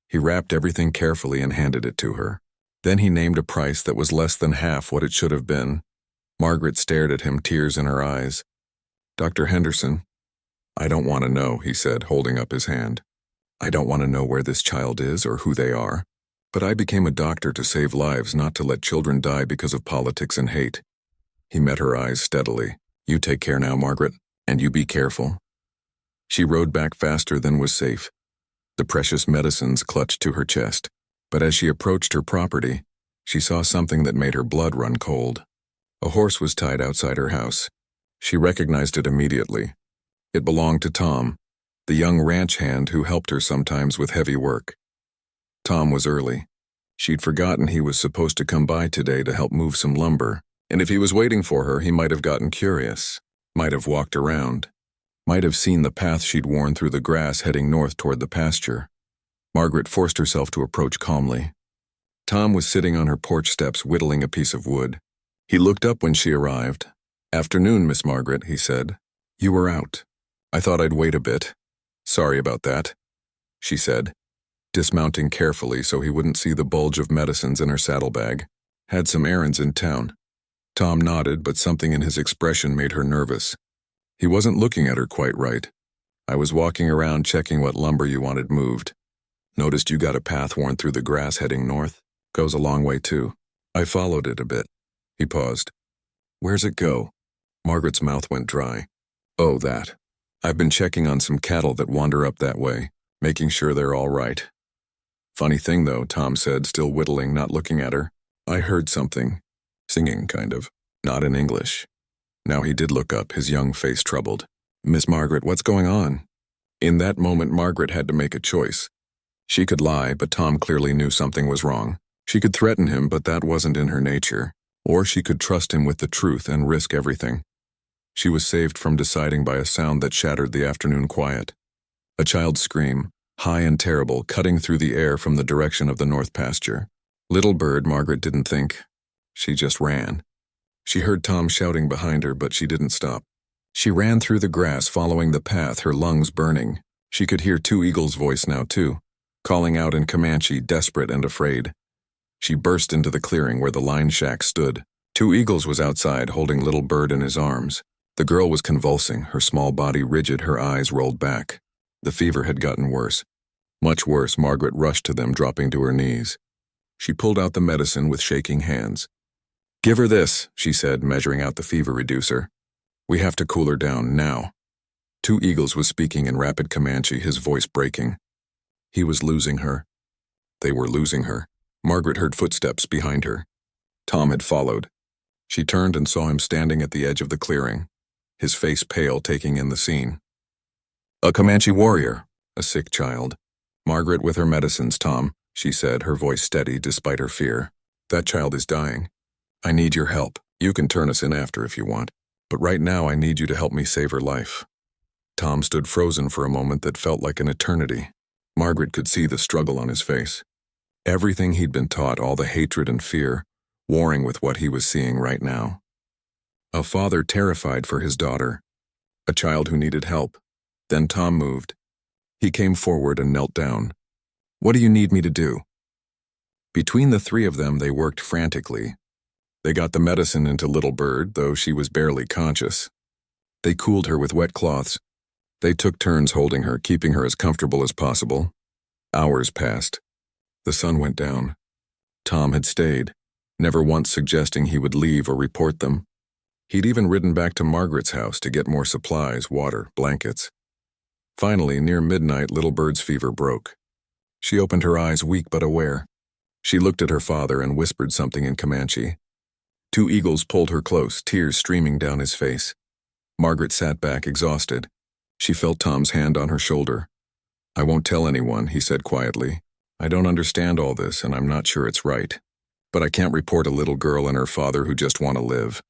Speaker 1: He wrapped everything carefully and handed it to her. Then he named a price that was less than half what it should have been. Margaret stared at him, tears in her eyes. Dr. Henderson, I don't want to know, he said, holding up his hand. I don't want to know where this child is or who they are. But I became a doctor to save lives, not to let children die because of politics and hate. He met her eyes steadily. You take care now, Margaret, and you be careful. She rode back faster than was safe. The precious medicines clutched to her chest. But as she approached her property, she saw something that made her blood run cold. A horse was tied outside her house. She recognized it immediately. It belonged to Tom, the young ranch hand who helped her sometimes with heavy work. Tom was early. She'd forgotten he was supposed to come by today to help move some lumber, and if he was waiting for her, he might have gotten curious, might have walked around, might have seen the path she'd worn through the grass heading north toward the pasture. Margaret forced herself to approach calmly. Tom was sitting on her porch steps whittling a piece of wood. He looked up when she arrived. "Afternoon, Miss Margaret," he said. "You were out. I thought I'd wait a bit. Sorry about that," she said, dismounting carefully so he wouldn't see the bulge of medicines in her saddlebag. "Had some errands in town." Tom nodded, but something in his expression made her nervous. He wasn't looking at her quite right. "I was walking around checking what lumber you wanted moved. Noticed you got a path worn through the grass heading north. Goes a long way too. I followed it a bit." He paused. "Where's it go?" Margaret's mouth went dry. "Oh, that. I've been checking on some cattle that wander up that way, making sure they're all right." "Funny thing though," Tom said, still whittling, not looking at her. "I heard something. Singing, kind of. Not in English." Now he did look up, his young face troubled. "Miss Margaret, what's going on?" In that moment, Margaret had to make a choice. She could lie, but Tom clearly knew something was wrong. She could threaten him, but that wasn't in her nature. Or she could trust him with the truth and risk everything. She was saved from deciding by a sound that shattered the afternoon quiet. A child's scream, high and terrible, cutting through the air from the direction of the north pasture. Little bird, Margaret didn't think. She just ran. She heard Tom shouting behind her, but she didn't stop. She ran through the grass, following the path, her lungs burning. She could hear Two Eagles' voice now, too, calling out in Comanche, desperate and afraid. She burst into the clearing where the line shack stood. Two Eagles was outside, holding Little Bird in his arms. The girl was convulsing, her small body rigid, her eyes rolled back. The fever had gotten worse. Much worse. Margaret rushed to them, dropping to her knees. She pulled out the medicine with shaking hands. "Give her this," she said, measuring out the fever reducer. "We have to cool her down, now." Two Eagles was speaking in rapid Comanche, his voice breaking. He was losing her. They were losing her. Margaret heard footsteps behind her. Tom had followed. She turned and saw him standing at the edge of the clearing, his face pale, taking in the scene. "A Comanche warrior, a sick child. Margaret with her medicines, Tom," she said, her voice steady despite her fear. "That child is dying. I need your help. You can turn us in after if you want, but right now I need you to help me save her life." Tom stood frozen for a moment that felt like an eternity. Margaret could see the struggle on his face. Everything he'd been taught, all the hatred and fear, warring with what he was seeing right now. A father terrified for his daughter. A child who needed help. Then Tom moved. He came forward and knelt down. "What do you need me to do?" Between the three of them, they worked frantically. They got the medicine into Little Bird, though she was barely conscious. They cooled her with wet cloths. They took turns holding her, keeping her as comfortable as possible. Hours passed. The sun went down. Tom had stayed, never once suggesting he would leave or report them. He'd even ridden back to Margaret's house to get more supplies, water, blankets. Finally, near midnight, Little Bird's fever broke. She opened her eyes, weak but aware. She looked at her father and whispered something in Comanche. Two Eagles pulled her close, tears streaming down his face. Margaret sat back, exhausted. She felt Tom's hand on her shoulder. "I won't tell anyone," he said quietly. "I don't understand all this, and I'm not sure it's right. But I can't report a little girl and her father who just want to live."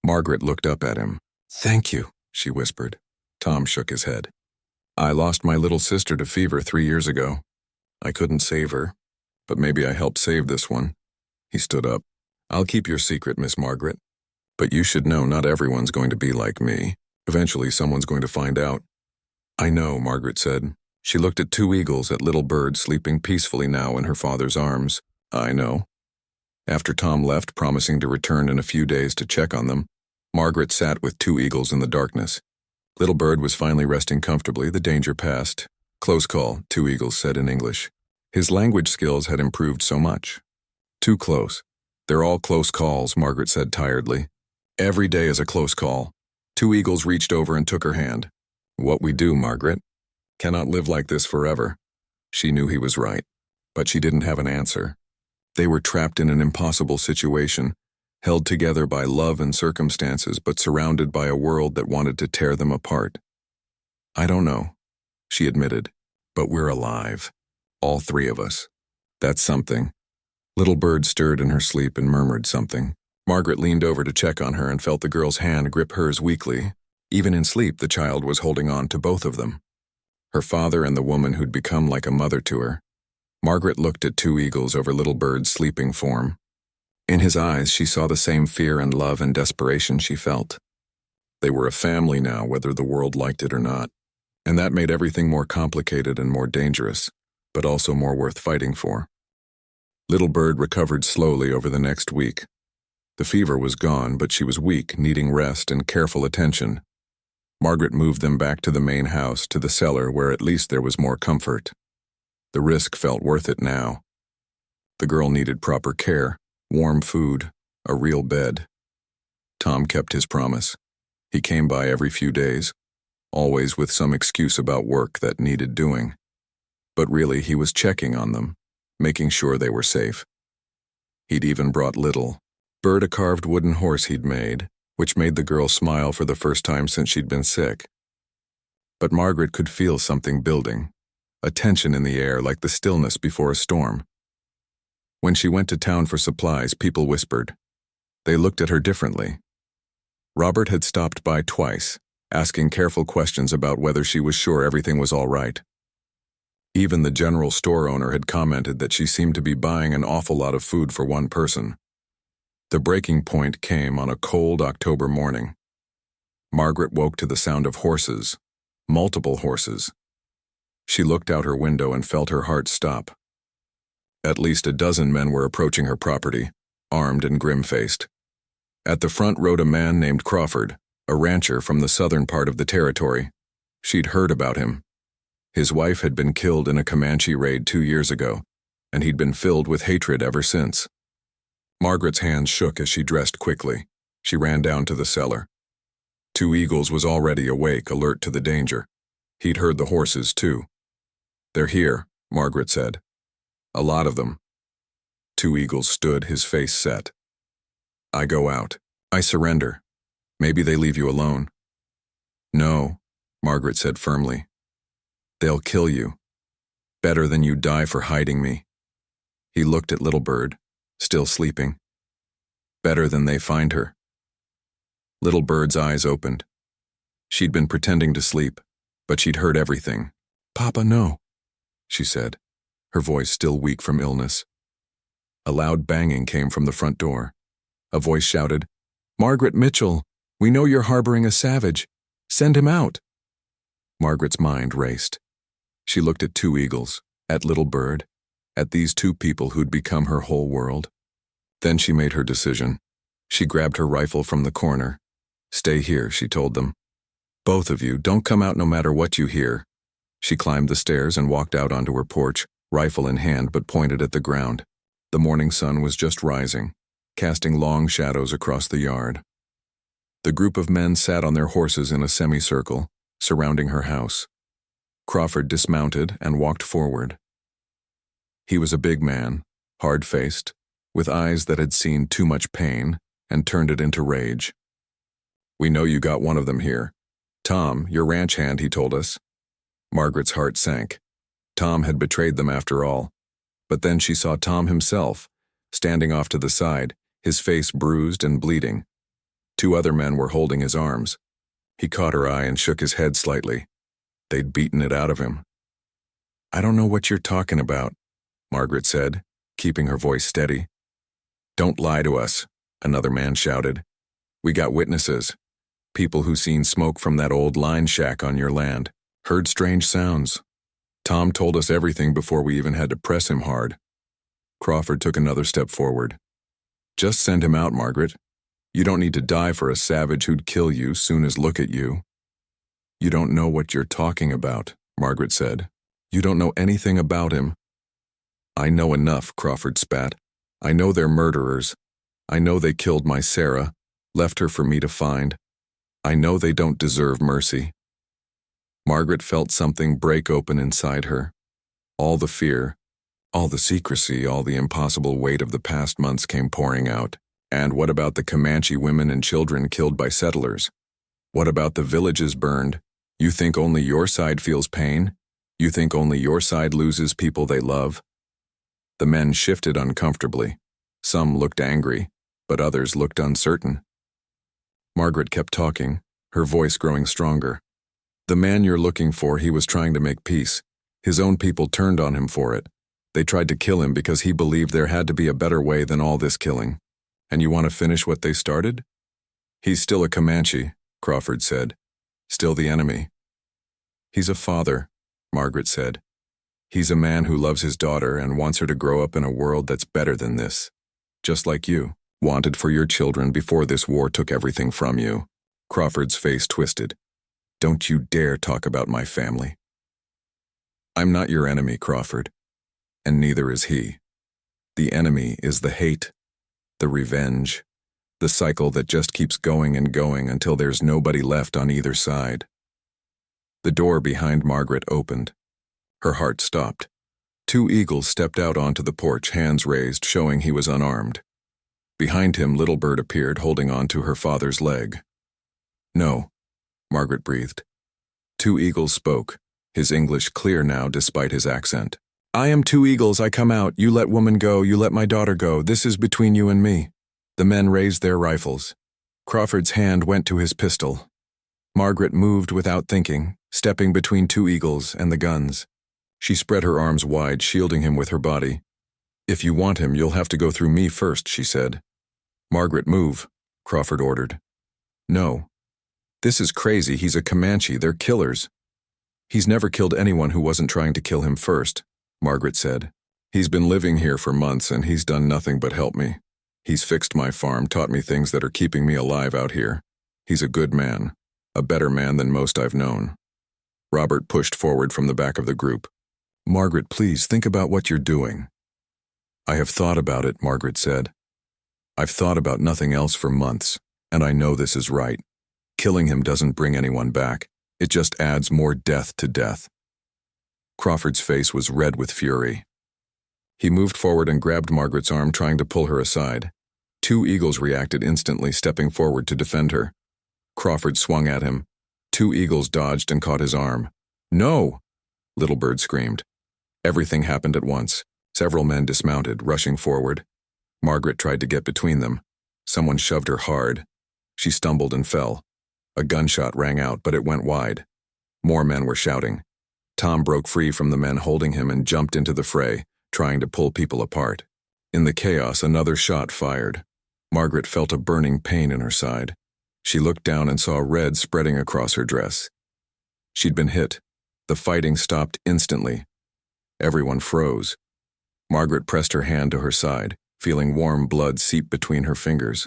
Speaker 1: Margaret looked up at him. "Thank you," she whispered. Tom shook his head. "I lost my little sister to fever 3 years ago. I couldn't save her, but maybe I helped save this one." He stood up. "I'll keep your secret, Miss Margaret. But you should know not everyone's going to be like me. Eventually someone's going to find out." "I know," Margaret said. She looked at Two Eagles, at Little Bird sleeping peacefully now in her father's arms. "I know." After Tom left, promising to return in a few days to check on them, Margaret sat with Two Eagles in the darkness. Little Bird was finally resting comfortably, the danger past. "Close call," Two Eagles said in English. His language skills had improved so much. "Too close. They're all close calls," Margaret said tiredly. "Every day is a close call. Two Eagles reached over and took her hand. What we do, Margaret. Cannot live like this forever. She knew he was right, but she didn't have an answer. They were trapped in an impossible situation, held together by love and circumstances, but surrounded by a world that wanted to tear them apart. I don't know, she admitted, but we're alive. All three of us. That's something. Little Bird stirred in her sleep and murmured something. Margaret leaned over to check on her and felt the girl's hand grip hers weakly. Even in sleep, the child was holding on to both of them. Her father and the woman who'd become like a mother to her. Margaret looked at Two Eagles over Little Bird's sleeping form. In his eyes, she saw the same fear and love and desperation she felt. They were a family now, whether the world liked it or not. And that made everything more complicated and more dangerous, but also more worth fighting for. Little Bird recovered slowly over the next week. The fever was gone, but she was weak, needing rest and careful attention. Margaret moved them back to the main house, to the cellar, where at least there was more comfort. The risk felt worth it now. The girl needed proper care, warm food, a real bed. Tom kept his promise. He came by every few days, always with some excuse about work that needed doing. But really, he was checking on them, making sure they were safe. He'd even brought Little Bird a carved wooden horse he'd made, which made the girl smile for the first time since she'd been sick. But Margaret could feel something building, a tension in the air like the stillness before a storm. When she went to town for supplies, people whispered. They looked at her differently. Robert had stopped by twice, asking careful questions about whether she was sure everything was all right. Even the general store owner had commented that she seemed to be buying an awful lot of food for one person. The breaking point came on a cold October morning. Margaret woke to the sound of horses, multiple horses. She looked out her window and felt her heart stop. At least a dozen men were approaching her property, armed and grim-faced. At the front rode a man named Crawford, a rancher from the southern part of the territory. She'd heard about him. His wife had been killed in a Comanche raid 2 years ago, and he'd been filled with hatred ever since. Margaret's hands shook as she dressed quickly. She ran down to the cellar. Two Eagles was already awake, alert to the danger. He'd heard the horses, too. They're here, Margaret said. A lot of them. Two Eagles stood, his face set. I go out. I surrender. Maybe they leave you alone. No, Margaret said firmly. They'll kill you. Better than you die for hiding me. He looked at Little Bird, still sleeping. Better than they find her. Little Bird's eyes opened. She'd been pretending to sleep, but she'd heard everything. Papa, no, she said, her voice still weak from illness. A loud banging came from the front door. A voice shouted, Margaret Mitchell, we know you're harboring a savage. Send him out. Margaret's mind raced. She looked at Two Eagles, at Little Bird, at these two people who'd become her whole world. Then she made her decision. She grabbed her rifle from the corner. Stay here, she told them. Both of you, don't come out no matter what you hear. She climbed the stairs and walked out onto her porch, rifle in hand but pointed at the ground. The morning sun was just rising, casting long shadows across the yard. The group of men sat on their horses in a semicircle, surrounding her house. Crawford dismounted and walked forward. He was a big man, hard-faced, with eyes that had seen too much pain and turned it into rage. We know you got one of them here. Tom, your ranch hand, he told us. Margaret's heart sank. Tom had betrayed them after all. But then she saw Tom himself, standing off to the side, his face bruised and bleeding. 2 other men were holding his arms. He caught her eye and shook his head slightly. They'd beaten it out of him. I don't know what you're talking about, Margaret said, keeping her voice steady. Don't lie to us, another man shouted. We got witnesses. People who seen smoke from that old line shack on your land. Heard strange sounds. Tom told us everything before we even had to press him hard. Crawford took another step forward. Just send him out, Margaret. You don't need to die for a savage who'd kill you soon as look at you. You don't know what you're talking about, Margaret said. You don't know anything about him. I know enough, Crawford spat. I know they're murderers. I know they killed my Sarah, left her for me to find. I know they don't deserve mercy. Margaret felt something break open inside her. All the fear, all the secrecy, all the impossible weight of the past months came pouring out. And what about the Comanche women and children killed by settlers? What about the villages burned? You think only your side feels pain? You think only your side loses people they love? The men shifted uncomfortably. Some looked angry, but others looked uncertain. Margaret kept talking, her voice growing stronger. The man you're looking for, he was trying to make peace. His own people turned on him for it. They tried to kill him because he believed there had to be a better way than all this killing. And you want to finish what they started? He's still a Comanche, Crawford said. Still the enemy. He's a father, Margaret said. He's a man who loves his daughter and wants her to grow up in a world that's better than this. Just like you wanted for your children before this war took everything from you. Crawford's face twisted. Don't you dare talk about my family. I'm not your enemy, Crawford. And neither is he. The enemy is the hate, the revenge, the cycle that just keeps going and going until there's nobody left on either side. The door behind Margaret opened. Her heart stopped. Two eagles stepped out onto the porch, hands raised, showing he was unarmed. Behind him, Little Bird appeared, holding on to her father's leg. No, Margaret breathed. Two eagles spoke, his English clear now despite his accent. I am Two Eagles, I come out. You let woman go, you let my daughter go. This is between you and me. The men raised their rifles. Crawford's hand went to his pistol. Margaret moved without thinking, stepping between Two Eagles and the guns. She spread her arms wide, shielding him with her body. If you want him, you'll have to go through me first, she said. Margaret, move, Crawford ordered. No. This is crazy. He's a Comanche. They're killers. He's never killed anyone who wasn't trying to kill him first, Margaret said. He's been living here for months and he's done nothing but help me. He's fixed my farm, taught me things that are keeping me alive out here. He's a good man, a better man than most I've known. Robert pushed forward from the back of the group. Margaret, please think about what you're doing. I have thought about it, Margaret said. I've thought about nothing else for months, and I know this is right. Killing him doesn't bring anyone back. It just adds more death to death. Crawford's face was red with fury. He moved forward and grabbed Margaret's arm, trying to pull her aside. Two eagles reacted instantly, stepping forward to defend her. Crawford swung at him. Two eagles dodged and caught his arm. No! Little Bird screamed. Everything happened at once. Several men dismounted, rushing forward. Margaret tried to get between them. Someone shoved her hard. She stumbled and fell. A gunshot rang out, but it went wide. More men were shouting. Tom broke free from the men holding him and jumped into the fray, trying to pull people apart. In the chaos, another shot fired. Margaret felt a burning pain in her side. She looked down and saw red spreading across her dress. She'd been hit. The fighting stopped instantly. Everyone froze. Margaret pressed her hand to her side, feeling warm blood seep between her fingers.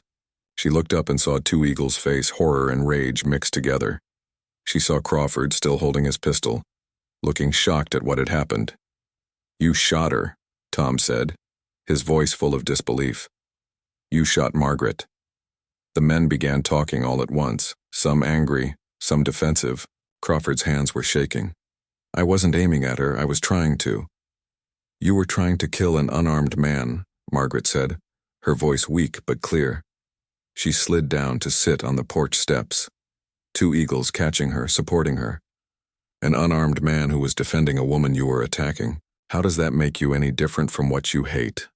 Speaker 1: She looked up and saw Two Eagles' face, horror and rage mixed together. She saw Crawford still holding his pistol, looking shocked at what had happened. You shot her, Tom said, his voice full of disbelief. You shot Margaret. The men began talking all at once, some angry, some defensive. Crawford's hands were shaking. I wasn't aiming at her, I was trying to. You were trying to kill an unarmed man, Margaret said, her voice weak but clear. She slid down to sit on the porch steps. Two eagles catching her, supporting her. An unarmed man who was defending a woman you were attacking. How does that make you any different from what you hate?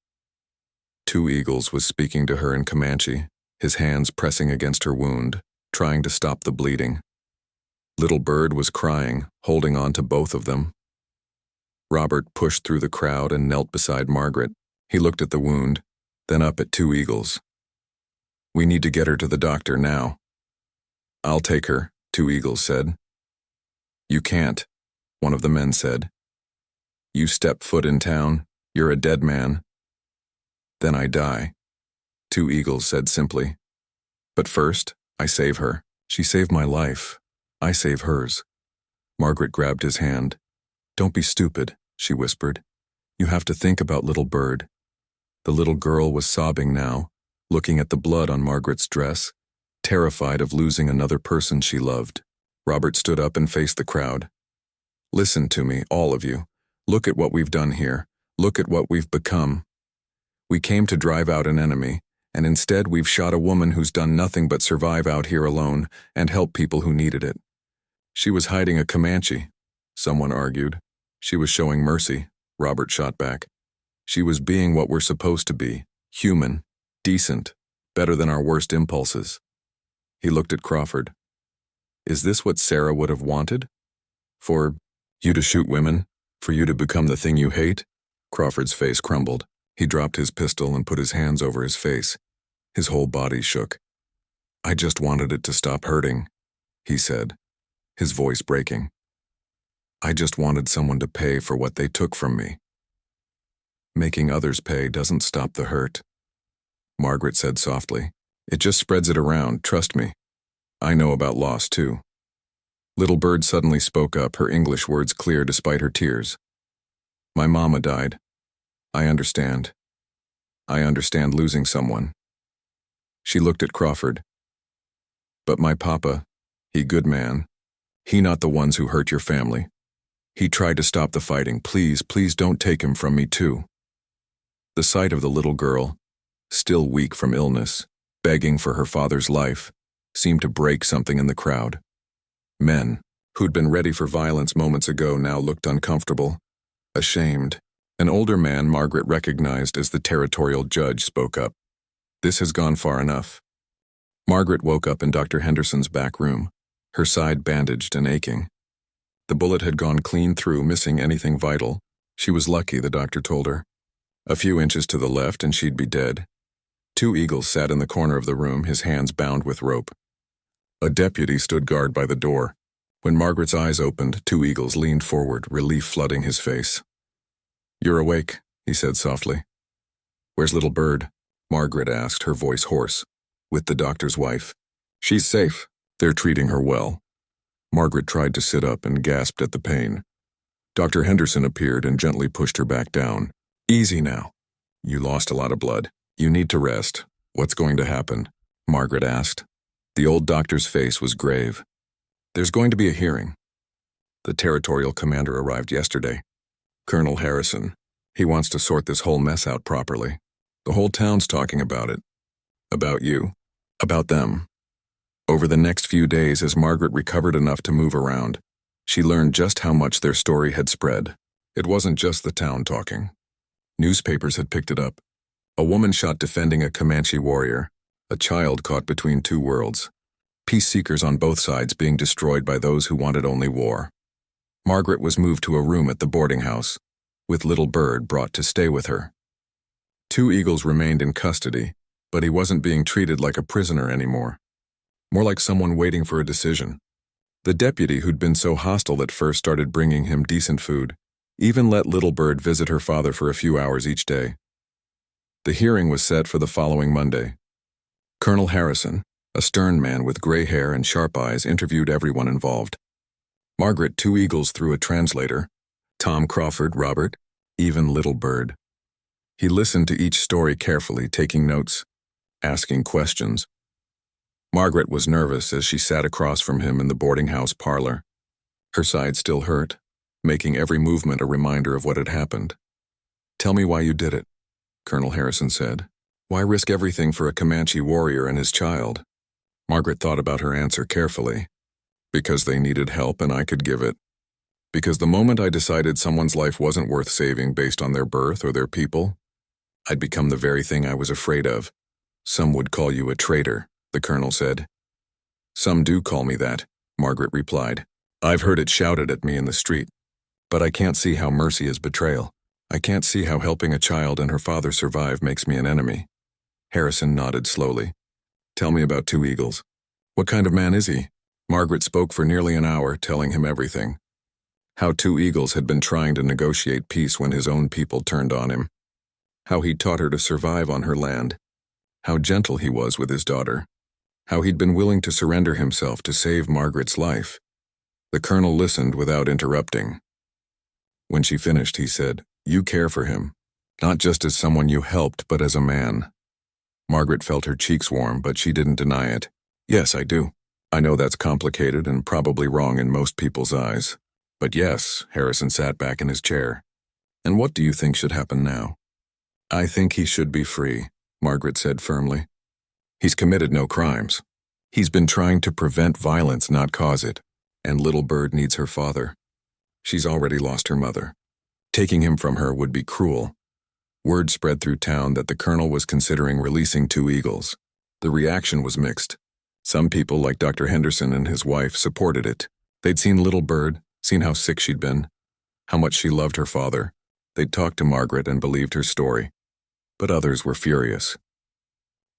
Speaker 1: Two Eagles was speaking to her in Comanche, his hands pressing against her wound, trying to stop the bleeding. Little Bird was crying, holding on to both of them. Robert pushed through the crowd and knelt beside Margaret. He looked at the wound, then up at Two Eagles. We need to get her to the doctor now. I'll take her, Two Eagles said. You can't, one of the men said. You step foot in town, you're a dead man. Then I die, Two Eagles said simply. But first, I save her. She saved my life. I save hers. Margaret grabbed his hand. Don't be stupid, she whispered. You have to think about Little Bird. The little girl was sobbing now, looking at the blood on Margaret's dress. terrified of losing another person she loved. Robert stood up and faced the crowd. Listen to me, all of you. Look at what we've done here. Look at what we've become. We came to drive out an enemy, and instead we've shot a woman who's done nothing but survive out here alone and help people who needed it. She was hiding a Comanche, someone argued. She was showing mercy, Robert shot back. She was being what we're supposed to be, human, decent, better than our worst impulses. He looked at Crawford. Is this what Sarah would have wanted? For you to shoot women? For you to become the thing you hate? Crawford's face crumbled. He dropped his pistol and put his hands over his face. His whole body shook. I just wanted it to stop hurting, he said, his voice breaking. I just wanted someone to pay for what they took from me. Making others pay doesn't stop the hurt, Margaret said softly. It just spreads it around, trust me. I know about loss, too. Little Bird suddenly spoke up, her English words clear despite her tears. My mama died. I understand. I understand losing someone. She looked at Crawford. But my papa, he good man. He not the ones who hurt your family. He tried to stop the fighting. Please, please don't take him from me too. The sight of the little girl, still weak from illness, begging for her father's life, seemed to break something in the crowd. Men, who'd been ready for violence moments ago, now looked uncomfortable, ashamed. An older man Margaret recognized as the territorial judge spoke up. This has gone far enough. Margaret woke up in Dr. Henderson's back room, her side bandaged and aching. The bullet had gone clean through, missing anything vital. She was lucky, the doctor told her. A few inches to the left and she'd be dead. Two eagles sat in the corner of the room, his hands bound with rope. A deputy stood guard by the door. When Margaret's eyes opened, two eagles leaned forward, relief flooding his face. You're awake, he said softly. Where's Little Bird? Margaret asked, her voice hoarse. With the doctor's wife. She's safe. They're treating her well. Margaret tried to sit up and gasped at the pain. Dr. Henderson appeared and gently pushed her back down. Easy now. You lost a lot of blood. You need to rest. What's going to happen? Margaret asked. The old doctor's face was grave. There's going to be a hearing. The territorial commander arrived yesterday. Colonel Harrison. He wants to sort this whole mess out properly. The whole town's talking about it. About you. About them. Over the next few days, as Margaret recovered enough to move around, she learned just how much their story had spread. It wasn't just the town talking. Newspapers had picked it up. A woman shot defending a Comanche warrior. A child caught between two worlds. Peace seekers on both sides being destroyed by those who wanted only war. Margaret was moved to a room at the boarding house, with Little Bird brought to stay with her. Two eagles remained in custody, but he wasn't being treated like a prisoner anymore. More like someone waiting for a decision. The deputy who'd been so hostile at first started bringing him decent food, even let Little Bird visit her father for a few hours each day. The hearing was set for the following Monday. Colonel Harrison, a stern man with gray hair and sharp eyes, interviewed everyone involved. Margaret, two eagles through a translator, Tom, Crawford, Robert, even Little Bird. He listened to each story carefully, taking notes, asking questions. Margaret was nervous as she sat across from him in the boarding house parlor. Her side still hurt, making every movement a reminder of what had happened. Tell me why you did it, Colonel Harrison said. Why risk everything for a Comanche warrior and his child? Margaret thought about her answer carefully. Because they needed help and I could give it. Because the moment I decided someone's life wasn't worth saving based on their birth or their people, I'd become the very thing I was afraid of. Some would call you a traitor, the colonel said. Some do call me that, Margaret replied. I've heard it shouted at me in the street. But I can't see how mercy is betrayal. I can't see how helping a child and her father survive makes me an enemy. Harrison nodded slowly. Tell me about Two Eagles. What kind of man is he? Margaret spoke for nearly an hour, telling him everything. How Two Eagles had been trying to negotiate peace when his own people turned on him. How he'd taught her to survive on her land. How gentle he was with his daughter. How he'd been willing to surrender himself to save Margaret's life. The colonel listened without interrupting. When she finished, he said, You care for him, not just as someone you helped, but as a man. Margaret felt her cheeks warm, but she didn't deny it. Yes, I do. I know that's complicated and probably wrong in most people's eyes. But yes, Harrison sat back in his chair. And what do you think should happen now? I think he should be free, Margaret said firmly. He's committed no crimes. He's been trying to prevent violence, not cause it. And little Bird needs her father. She's already lost her mother. Taking him from her would be cruel. Word spread through town that the colonel was considering releasing 2 eagles. The reaction was mixed. Some people, like Dr. Henderson and his wife, supported it. They'd seen little Bird, seen how sick she'd been, how much she loved her father. They'd talked to Margaret and believed her story. But others were furious.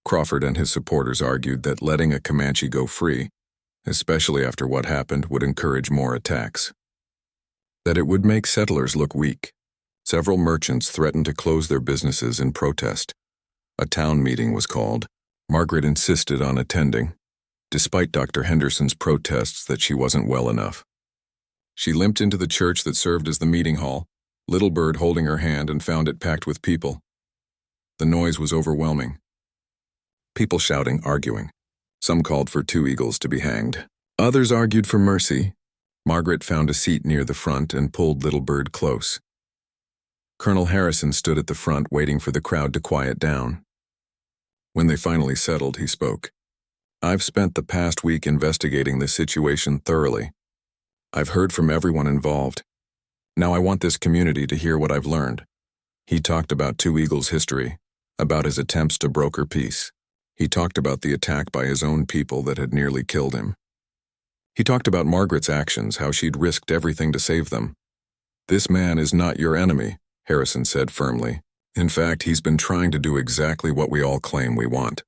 Speaker 1: Crawford and his supporters argued that letting a Comanche go free, especially after what happened, would encourage more attacks. That it would make settlers look weak. Several merchants threatened to close their businesses in protest. A town meeting was called. Margaret insisted on attending, despite Dr. Henderson's protests that she wasn't well enough. She limped into the church that served as the meeting hall, little Bird holding her hand, and found it packed with people. The noise was overwhelming. People shouting, arguing. Some called for 2 eagles to be hanged. Others argued for mercy. Margaret found a seat near the front and pulled little Bird close. Colonel Harrison stood at the front waiting for the crowd to quiet down. When they finally settled, he spoke. I've spent the past week investigating this situation thoroughly. I've heard from everyone involved. Now I want this community to hear what I've learned. He talked about 2 eagles' history, about his attempts to broker peace. He talked about the attack by his own people that had nearly killed him. He talked about Margaret's actions, how she'd risked everything to save them. This man is not your enemy, Harrison said firmly. In fact, he's been trying to do exactly what we all claim we want.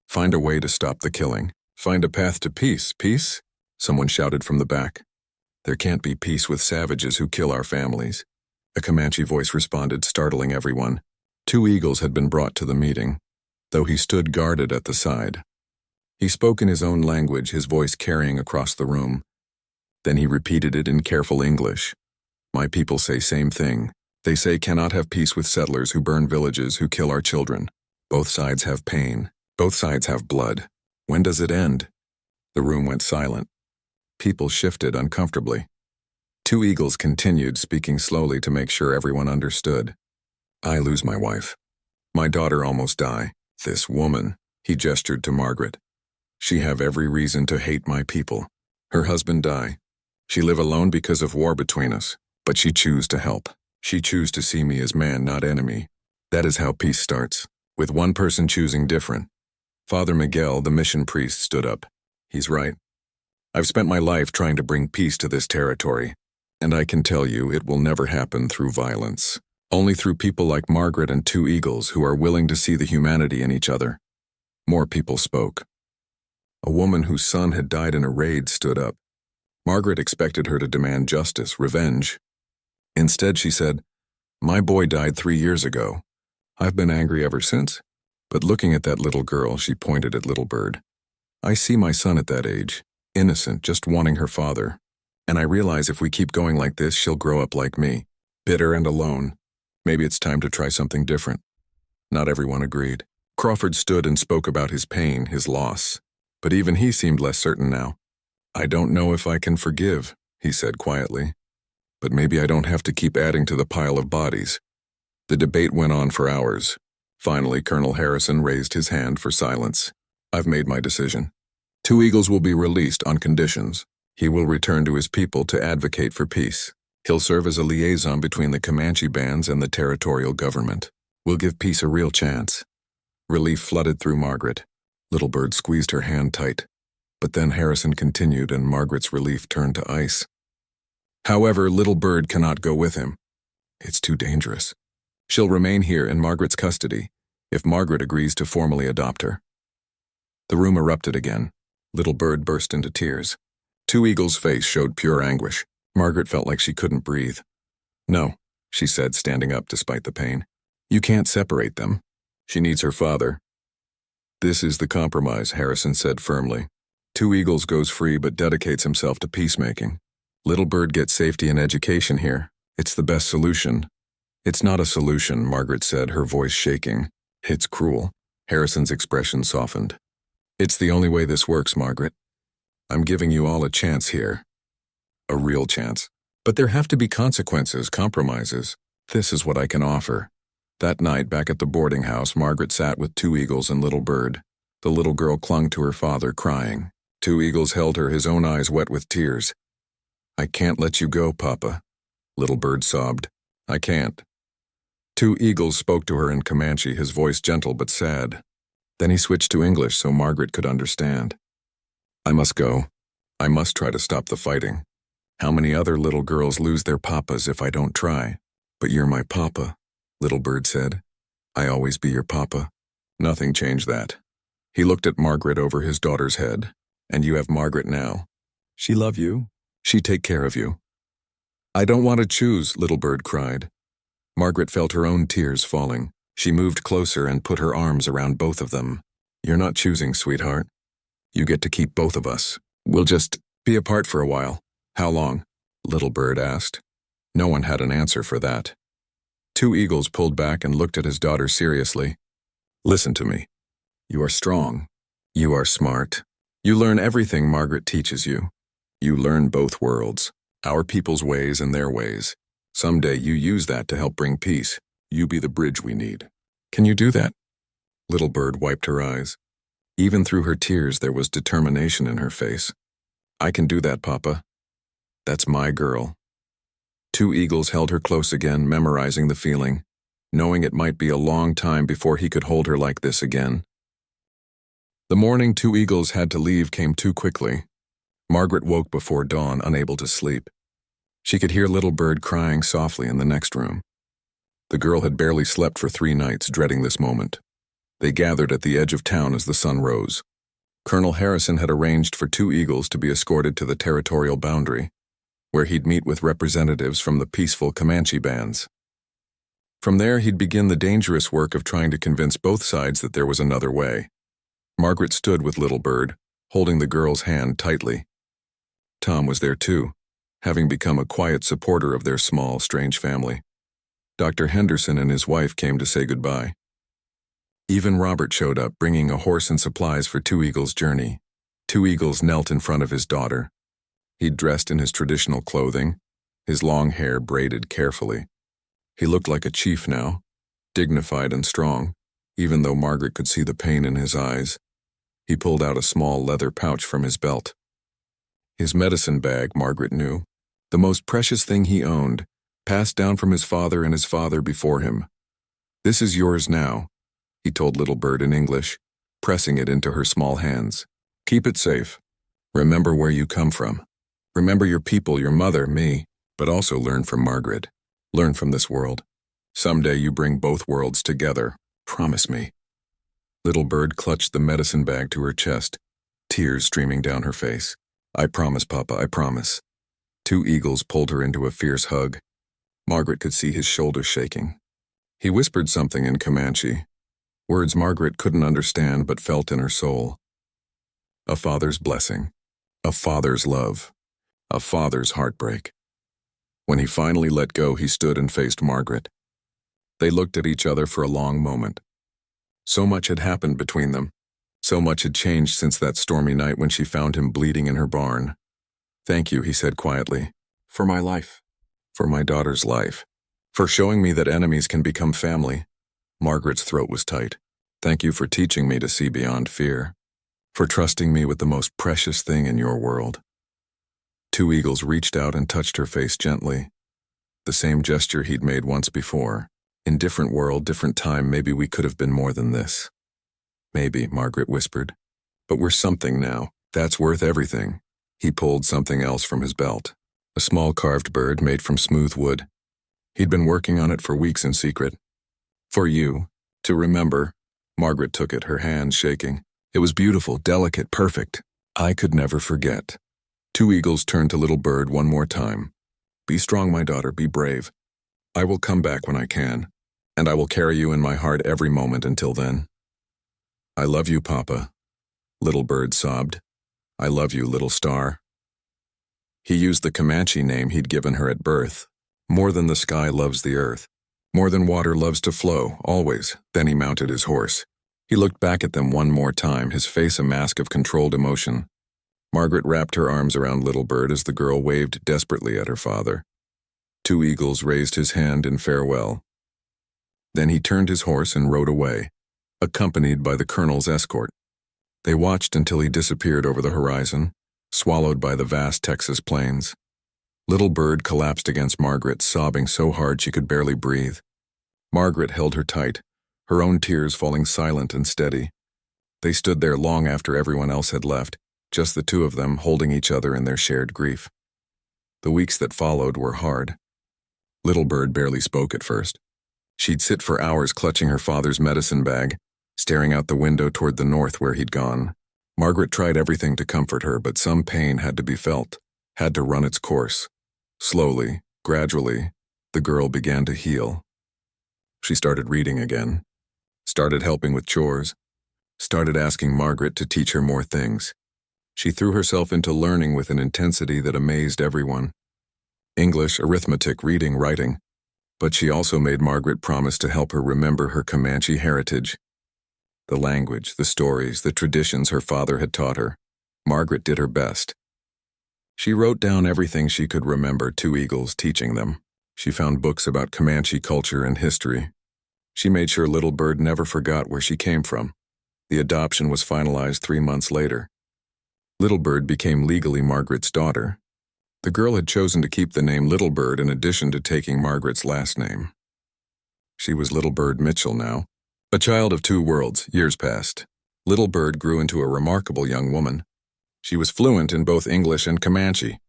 Speaker 1: Find a way to stop the killing. Find a path to peace. Peace? Someone shouted from the back. There can't be peace with savages who kill our families. A Comanche voice responded, startling everyone. 2 eagles had been brought to the meeting, though he stood guarded at the side. He spoke in his own language, his voice carrying across the room. Then he repeated it in careful English. My people say same thing. They say cannot have peace with settlers who burn villages, who kill our children. Both sides have pain. Both sides have blood. When does it end? The room went silent. People shifted uncomfortably. 2 eagles continued, speaking slowly to make sure everyone understood. I lose my wife. My daughter almost die. This woman, he gestured to Margaret. She have every reason to hate my people. Her husband die. She live alone because of war between us, but she choose to help. She choose to see me as man, not enemy. That is how peace starts, with one person choosing different. Father Miguel, the mission priest, stood up. He's right. I've spent my life trying to bring peace to this territory, and I can tell you it will never happen through violence. Only through people like Margaret and 2 eagles who are willing to see the humanity in each other. More people spoke. A woman whose son had died in a raid stood up. Margaret expected her to demand justice, revenge. Instead, she said, My boy died 3 years ago. I've been angry ever since. But looking at that little girl, she pointed at little Bird. I see my son at that age, innocent, just wanting her father. And I realize if we keep going like this, she'll grow up like me, bitter and alone. Maybe it's time to try something different. Not everyone agreed. Crawford stood and spoke about his pain, his loss. But even he seemed less certain now. I don't know if I can forgive, he said quietly. But maybe I don't have to keep adding to the pile of bodies. The debate went on for hours. Finally, Colonel Harrison raised his hand for silence. I've made my decision. 2 eagles will be released on conditions. He will return to his people to advocate for peace. He'll serve as a liaison between the Comanche bands and the territorial government. We'll give peace a real chance. Relief flooded through Margaret. Little Bird squeezed her hand tight. But then Harrison continued and Margaret's relief turned to ice. However, little Bird cannot go with him. It's too dangerous. She'll remain here in Margaret's custody, if Margaret agrees to formally adopt her. The room erupted again. Little Bird burst into tears. 2 eagles' face showed pure anguish. Margaret felt like she couldn't breathe. No, she said, standing up despite the pain. You can't separate them. She needs her father. This is the compromise, Harrison said firmly. 2 eagles goes free but dedicates himself to peacemaking. Little Bird gets safety and education here. It's the best solution. It's not a solution, Margaret said, her voice shaking. It's cruel. Harrison's expression softened. It's the only way this works, Margaret. I'm giving you all a chance here. A real chance. But there have to be consequences, compromises. This is what I can offer. That night, back at the boarding house, Margaret sat with Two Eagles and Little Bird. The little girl clung to her father, crying. Two Eagles held her, his own eyes wet with tears. I can't let you go, Papa. Little Bird sobbed. I can't. Two Eagles spoke to her in Comanche, his voice gentle but sad. Then he switched to English so Margaret could understand. I must go. I must try to stop the fighting. How many other little girls lose their papas if I don't try? But you're my papa, Little Bird said. I always be your papa. Nothing changed that. He looked at Margaret over his daughter's head. And you have Margaret now. She love you. She take care of you. I don't want to choose, Little Bird cried. Margaret felt her own tears falling. She moved closer and put her arms around both of them. You're not choosing, sweetheart. You get to keep both of us. We'll just be apart for a while. How long? Little Bird asked. No one had an answer for that. Two Eagles pulled back and looked at his daughter seriously. Listen to me. You are strong. You are smart. You learn everything Margaret teaches you. You learn both worlds, our people's ways and their ways. Someday you use that to help bring peace. You be the bridge we need. Can you do that? Little Bird wiped her eyes. Even through her tears, there was determination in her face. I can do that, Papa. That's my girl. Two Eagles held her close again, memorizing the feeling, knowing it might be a long time before he could hold her like this again. The morning Two Eagles had to leave came too quickly. Margaret woke before dawn, unable to sleep. She could hear Little Bird crying softly in the next room. The girl had barely slept for 3 nights, dreading this moment. They gathered at the edge of town as the sun rose. Colonel Harrison had arranged for Two Eagles to be escorted to the territorial boundary, where he'd meet with representatives from the peaceful Comanche bands. From there, he'd begin the dangerous work of trying to convince both sides that there was another way. Margaret stood with Little Bird, holding the girl's hand tightly. Tom was there too, having become a quiet supporter of their small, strange family. Dr. Henderson and his wife came to say goodbye. Even Robert showed up, bringing a horse and supplies for Two Eagles' journey. Two Eagles knelt in front of his daughter. He'd dressed in his traditional clothing, his long hair braided carefully. He looked like a chief now, dignified and strong, even though Margaret could see the pain in his eyes. He pulled out a small leather pouch from his belt. His medicine bag, Margaret knew, the most precious thing he owned, passed down from his father and his father before him. This is yours now, he told Little Bird in English, pressing it into her small hands. Keep it safe. Remember where you come from. Remember your people, your mother, me, but also learn from Margaret. Learn from this world. Someday you bring both worlds together. Promise me. Little Bird clutched the medicine bag to her chest, tears streaming down her face. I promise, Papa, I promise. Two Eagles pulled her into a fierce hug. Margaret could see his shoulders shaking. He whispered something in Comanche, words Margaret couldn't understand but felt in her soul. A father's blessing, a father's love, a father's heartbreak. When he finally let go, he stood and faced Margaret. They looked at each other for a long moment. So much had happened between them. So much had changed since that stormy night when she found him bleeding in her barn. Thank you, he said quietly. For my life. For my daughter's life. For showing me that enemies can become family. Margaret's throat was tight. Thank you for teaching me to see beyond fear. For trusting me with the most precious thing in your world. Two Eagles reached out and touched her face gently. The same gesture he'd made once before. In different world, different time, maybe we could have been more than this. Maybe, Margaret whispered. But we're something now. That's worth everything. He pulled something else from his belt. A small carved bird made from smooth wood. He'd been working on it for weeks in secret. For you, to remember. Margaret took it, her hands shaking. It was beautiful, delicate, perfect. I could never forget. Two Eagles turned to Little Bird one more time. Be strong, my daughter, be brave. I will come back when I can, and I will carry you in my heart every moment until then. I love you, Papa. Little Bird sobbed. I love you, little star. He used the Comanche name he'd given her at birth. More than the sky loves the earth. More than water loves to flow, always. Then he mounted his horse. He looked back at them one more time, his face a mask of controlled emotion. Margaret wrapped her arms around Little Bird as the girl waved desperately at her father. Two Eagles raised his hand in farewell. Then he turned his horse and rode away, accompanied by the colonel's escort. They watched until he disappeared over the horizon, swallowed by the vast Texas plains. Little Bird collapsed against Margaret, sobbing so hard she could barely breathe. Margaret held her tight, her own tears falling silent and steady. They stood there long after everyone else had left, just the two of them holding each other in their shared grief. The weeks that followed were hard. Little Bird barely spoke at first. She'd sit for hours clutching her father's medicine bag, staring out the window toward the north where he'd gone. Margaret tried everything to comfort her, but some pain had to be felt, had to run its course. Slowly, gradually, the girl began to heal. She started reading again, started helping with chores, started asking Margaret to teach her more things. She threw herself into learning with an intensity that amazed everyone. English, arithmetic, reading, writing. But she also made Margaret promise to help her remember her Comanche heritage. The language, the stories, the traditions her father had taught her. Margaret did her best. She wrote down everything she could remember, Two Eagles teaching them. She found books about Comanche culture and history. She made sure Little Bird never forgot where she came from. The adoption was finalized 3 months later. Little Bird became legally Margaret's daughter. The girl had chosen to keep the name Little Bird in addition to taking Margaret's last name. She was Little Bird Mitchell now. A child of two worlds. Years passed. Little Bird grew into a remarkable young woman. She was fluent in both English and Comanche.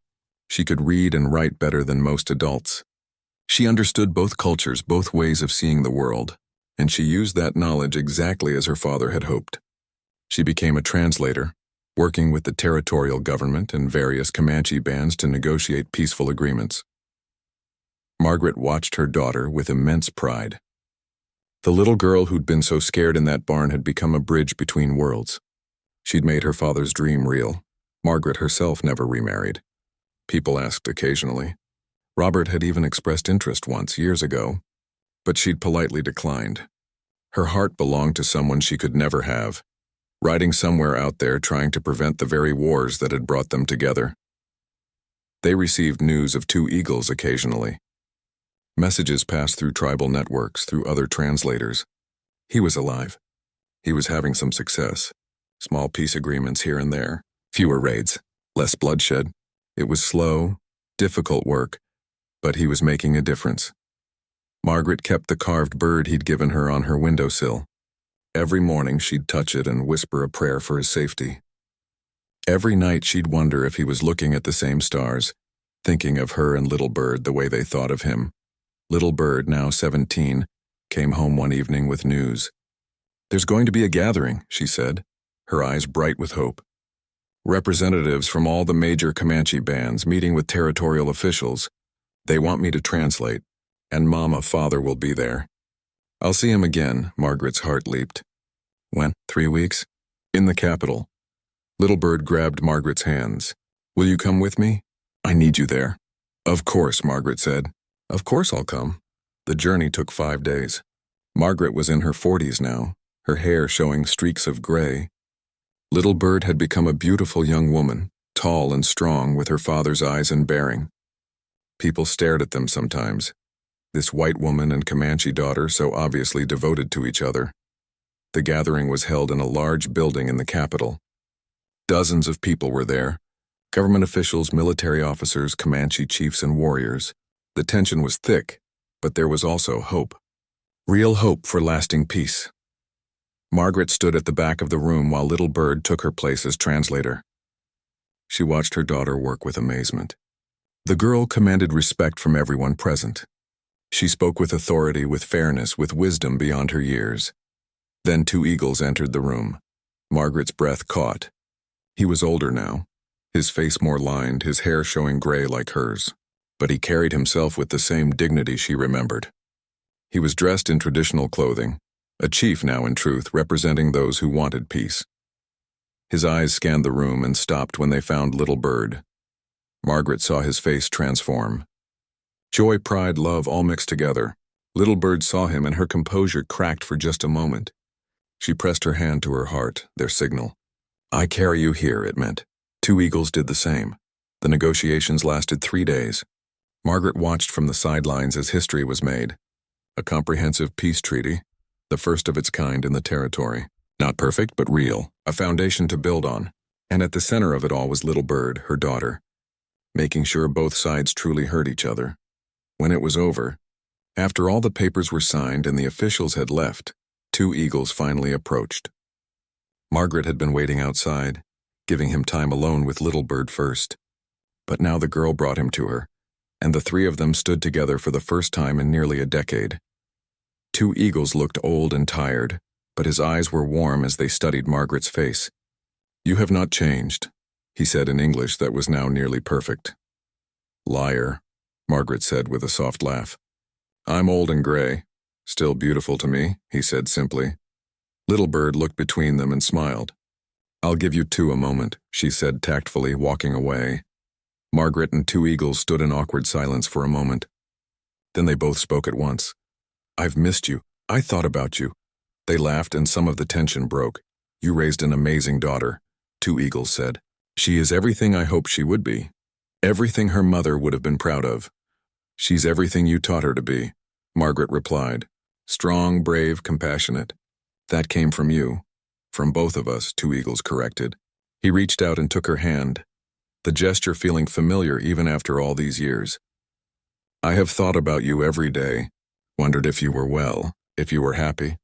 Speaker 1: She could read and write better than most adults. She understood both cultures, both ways of seeing the world, and she used that knowledge exactly as her father had hoped. She became a translator, working with the territorial government and various Comanche bands to negotiate peaceful agreements. Margaret watched her daughter with immense pride. The little girl who'd been so scared in that barn had become a bridge between worlds. She'd made her father's dream real. Margaret herself never remarried. People asked occasionally. Robert had even expressed interest once, years ago, but she'd politely declined. Her heart belonged to someone she could never have, riding somewhere out there trying to prevent the very wars that had brought them together. They received news of Two Eagles occasionally. Messages passed through tribal networks, through other translators. He was alive. He was having some success. Small peace agreements here and there. Fewer raids. Less bloodshed. It was slow, difficult work, but he was making a difference. Margaret kept the carved bird he'd given her on her windowsill. Every morning she'd touch it and whisper a prayer for his safety. Every night she'd wonder if he was looking at the same stars, thinking of her and Little Bird the way they thought of him. Little Bird, now 17, came home one evening with news. "There's going to be a gathering," she said, her eyes bright with hope. "Representatives from all the major Comanche bands meeting with territorial officials. They want me to translate, and Father will be there." "I'll see him again," Margaret's heart leaped. "When? 3 weeks?" "In the capital." Little Bird grabbed Margaret's hands. "Will you come with me? I need you there." "Of course," Margaret said. "Of course I'll come." The journey took 5 days. Margaret was in her 40s now, her hair showing streaks of gray. Little Bird had become a beautiful young woman, tall and strong with her father's eyes and bearing. People stared at them sometimes. This white woman and Comanche daughter so obviously devoted to each other. The gathering was held in a large building in the capital. Dozens of people were there. Government officials, military officers, Comanche chiefs, and warriors. The tension was thick, but there was also hope. Real hope for lasting peace. Margaret stood at the back of the room while Little Bird took her place as translator. She watched her daughter work with amazement. The girl commanded respect from everyone present. She spoke with authority, with fairness, with wisdom beyond her years. Then Two Eagles entered the room. Margaret's breath caught. He was older now, his face more lined, his hair showing gray like hers. But he carried himself with the same dignity she remembered. He was dressed in traditional clothing, a chief now in truth, representing those who wanted peace. His eyes scanned the room and stopped when they found Little Bird. Margaret saw his face transform. Joy, pride, love all mixed together. Little Bird saw him and her composure cracked for just a moment. She pressed her hand to her heart, their signal. I carry you here, it meant. Two eagles did the same. The negotiations lasted 3 days. Margaret watched from the sidelines as history was made. A comprehensive peace treaty, the first of its kind in the territory. Not perfect, but real, a foundation to build on. And at the center of it all was Little Bird, her daughter, making sure both sides truly heard each other. When it was over, after all the papers were signed and the officials had left, two eagles finally approached. Margaret had been waiting outside, giving him time alone with Little Bird first. But now the girl brought him to her, and the three of them stood together for the first time in nearly a decade. Two eagles looked old and tired, but his eyes were warm as they studied Margaret's face. You have not changed, he said in English that was now nearly perfect. Liar, Margaret said with a soft laugh. I'm old and gray. Still beautiful to me, he said simply. Little Bird looked between them and smiled. I'll give you two a moment, she said tactfully, walking away. Margaret and Two Eagles stood in awkward silence for a moment. Then they both spoke at once. I've missed you. I thought about you. They laughed and some of the tension broke. You raised an amazing daughter, Two Eagles said. She is everything I hoped she would be. Everything her mother would have been proud of. She's everything you taught her to be, Margaret replied. Strong, brave, compassionate. That came from you. From both of us, Two Eagles corrected. He reached out and took her hand, the gesture feeling familiar even after all these years. I have thought about you every day, wondered if you were well, if you were happy.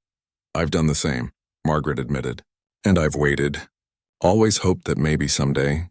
Speaker 1: I've done the same, Margaret admitted. And I've waited. Always hoped that maybe someday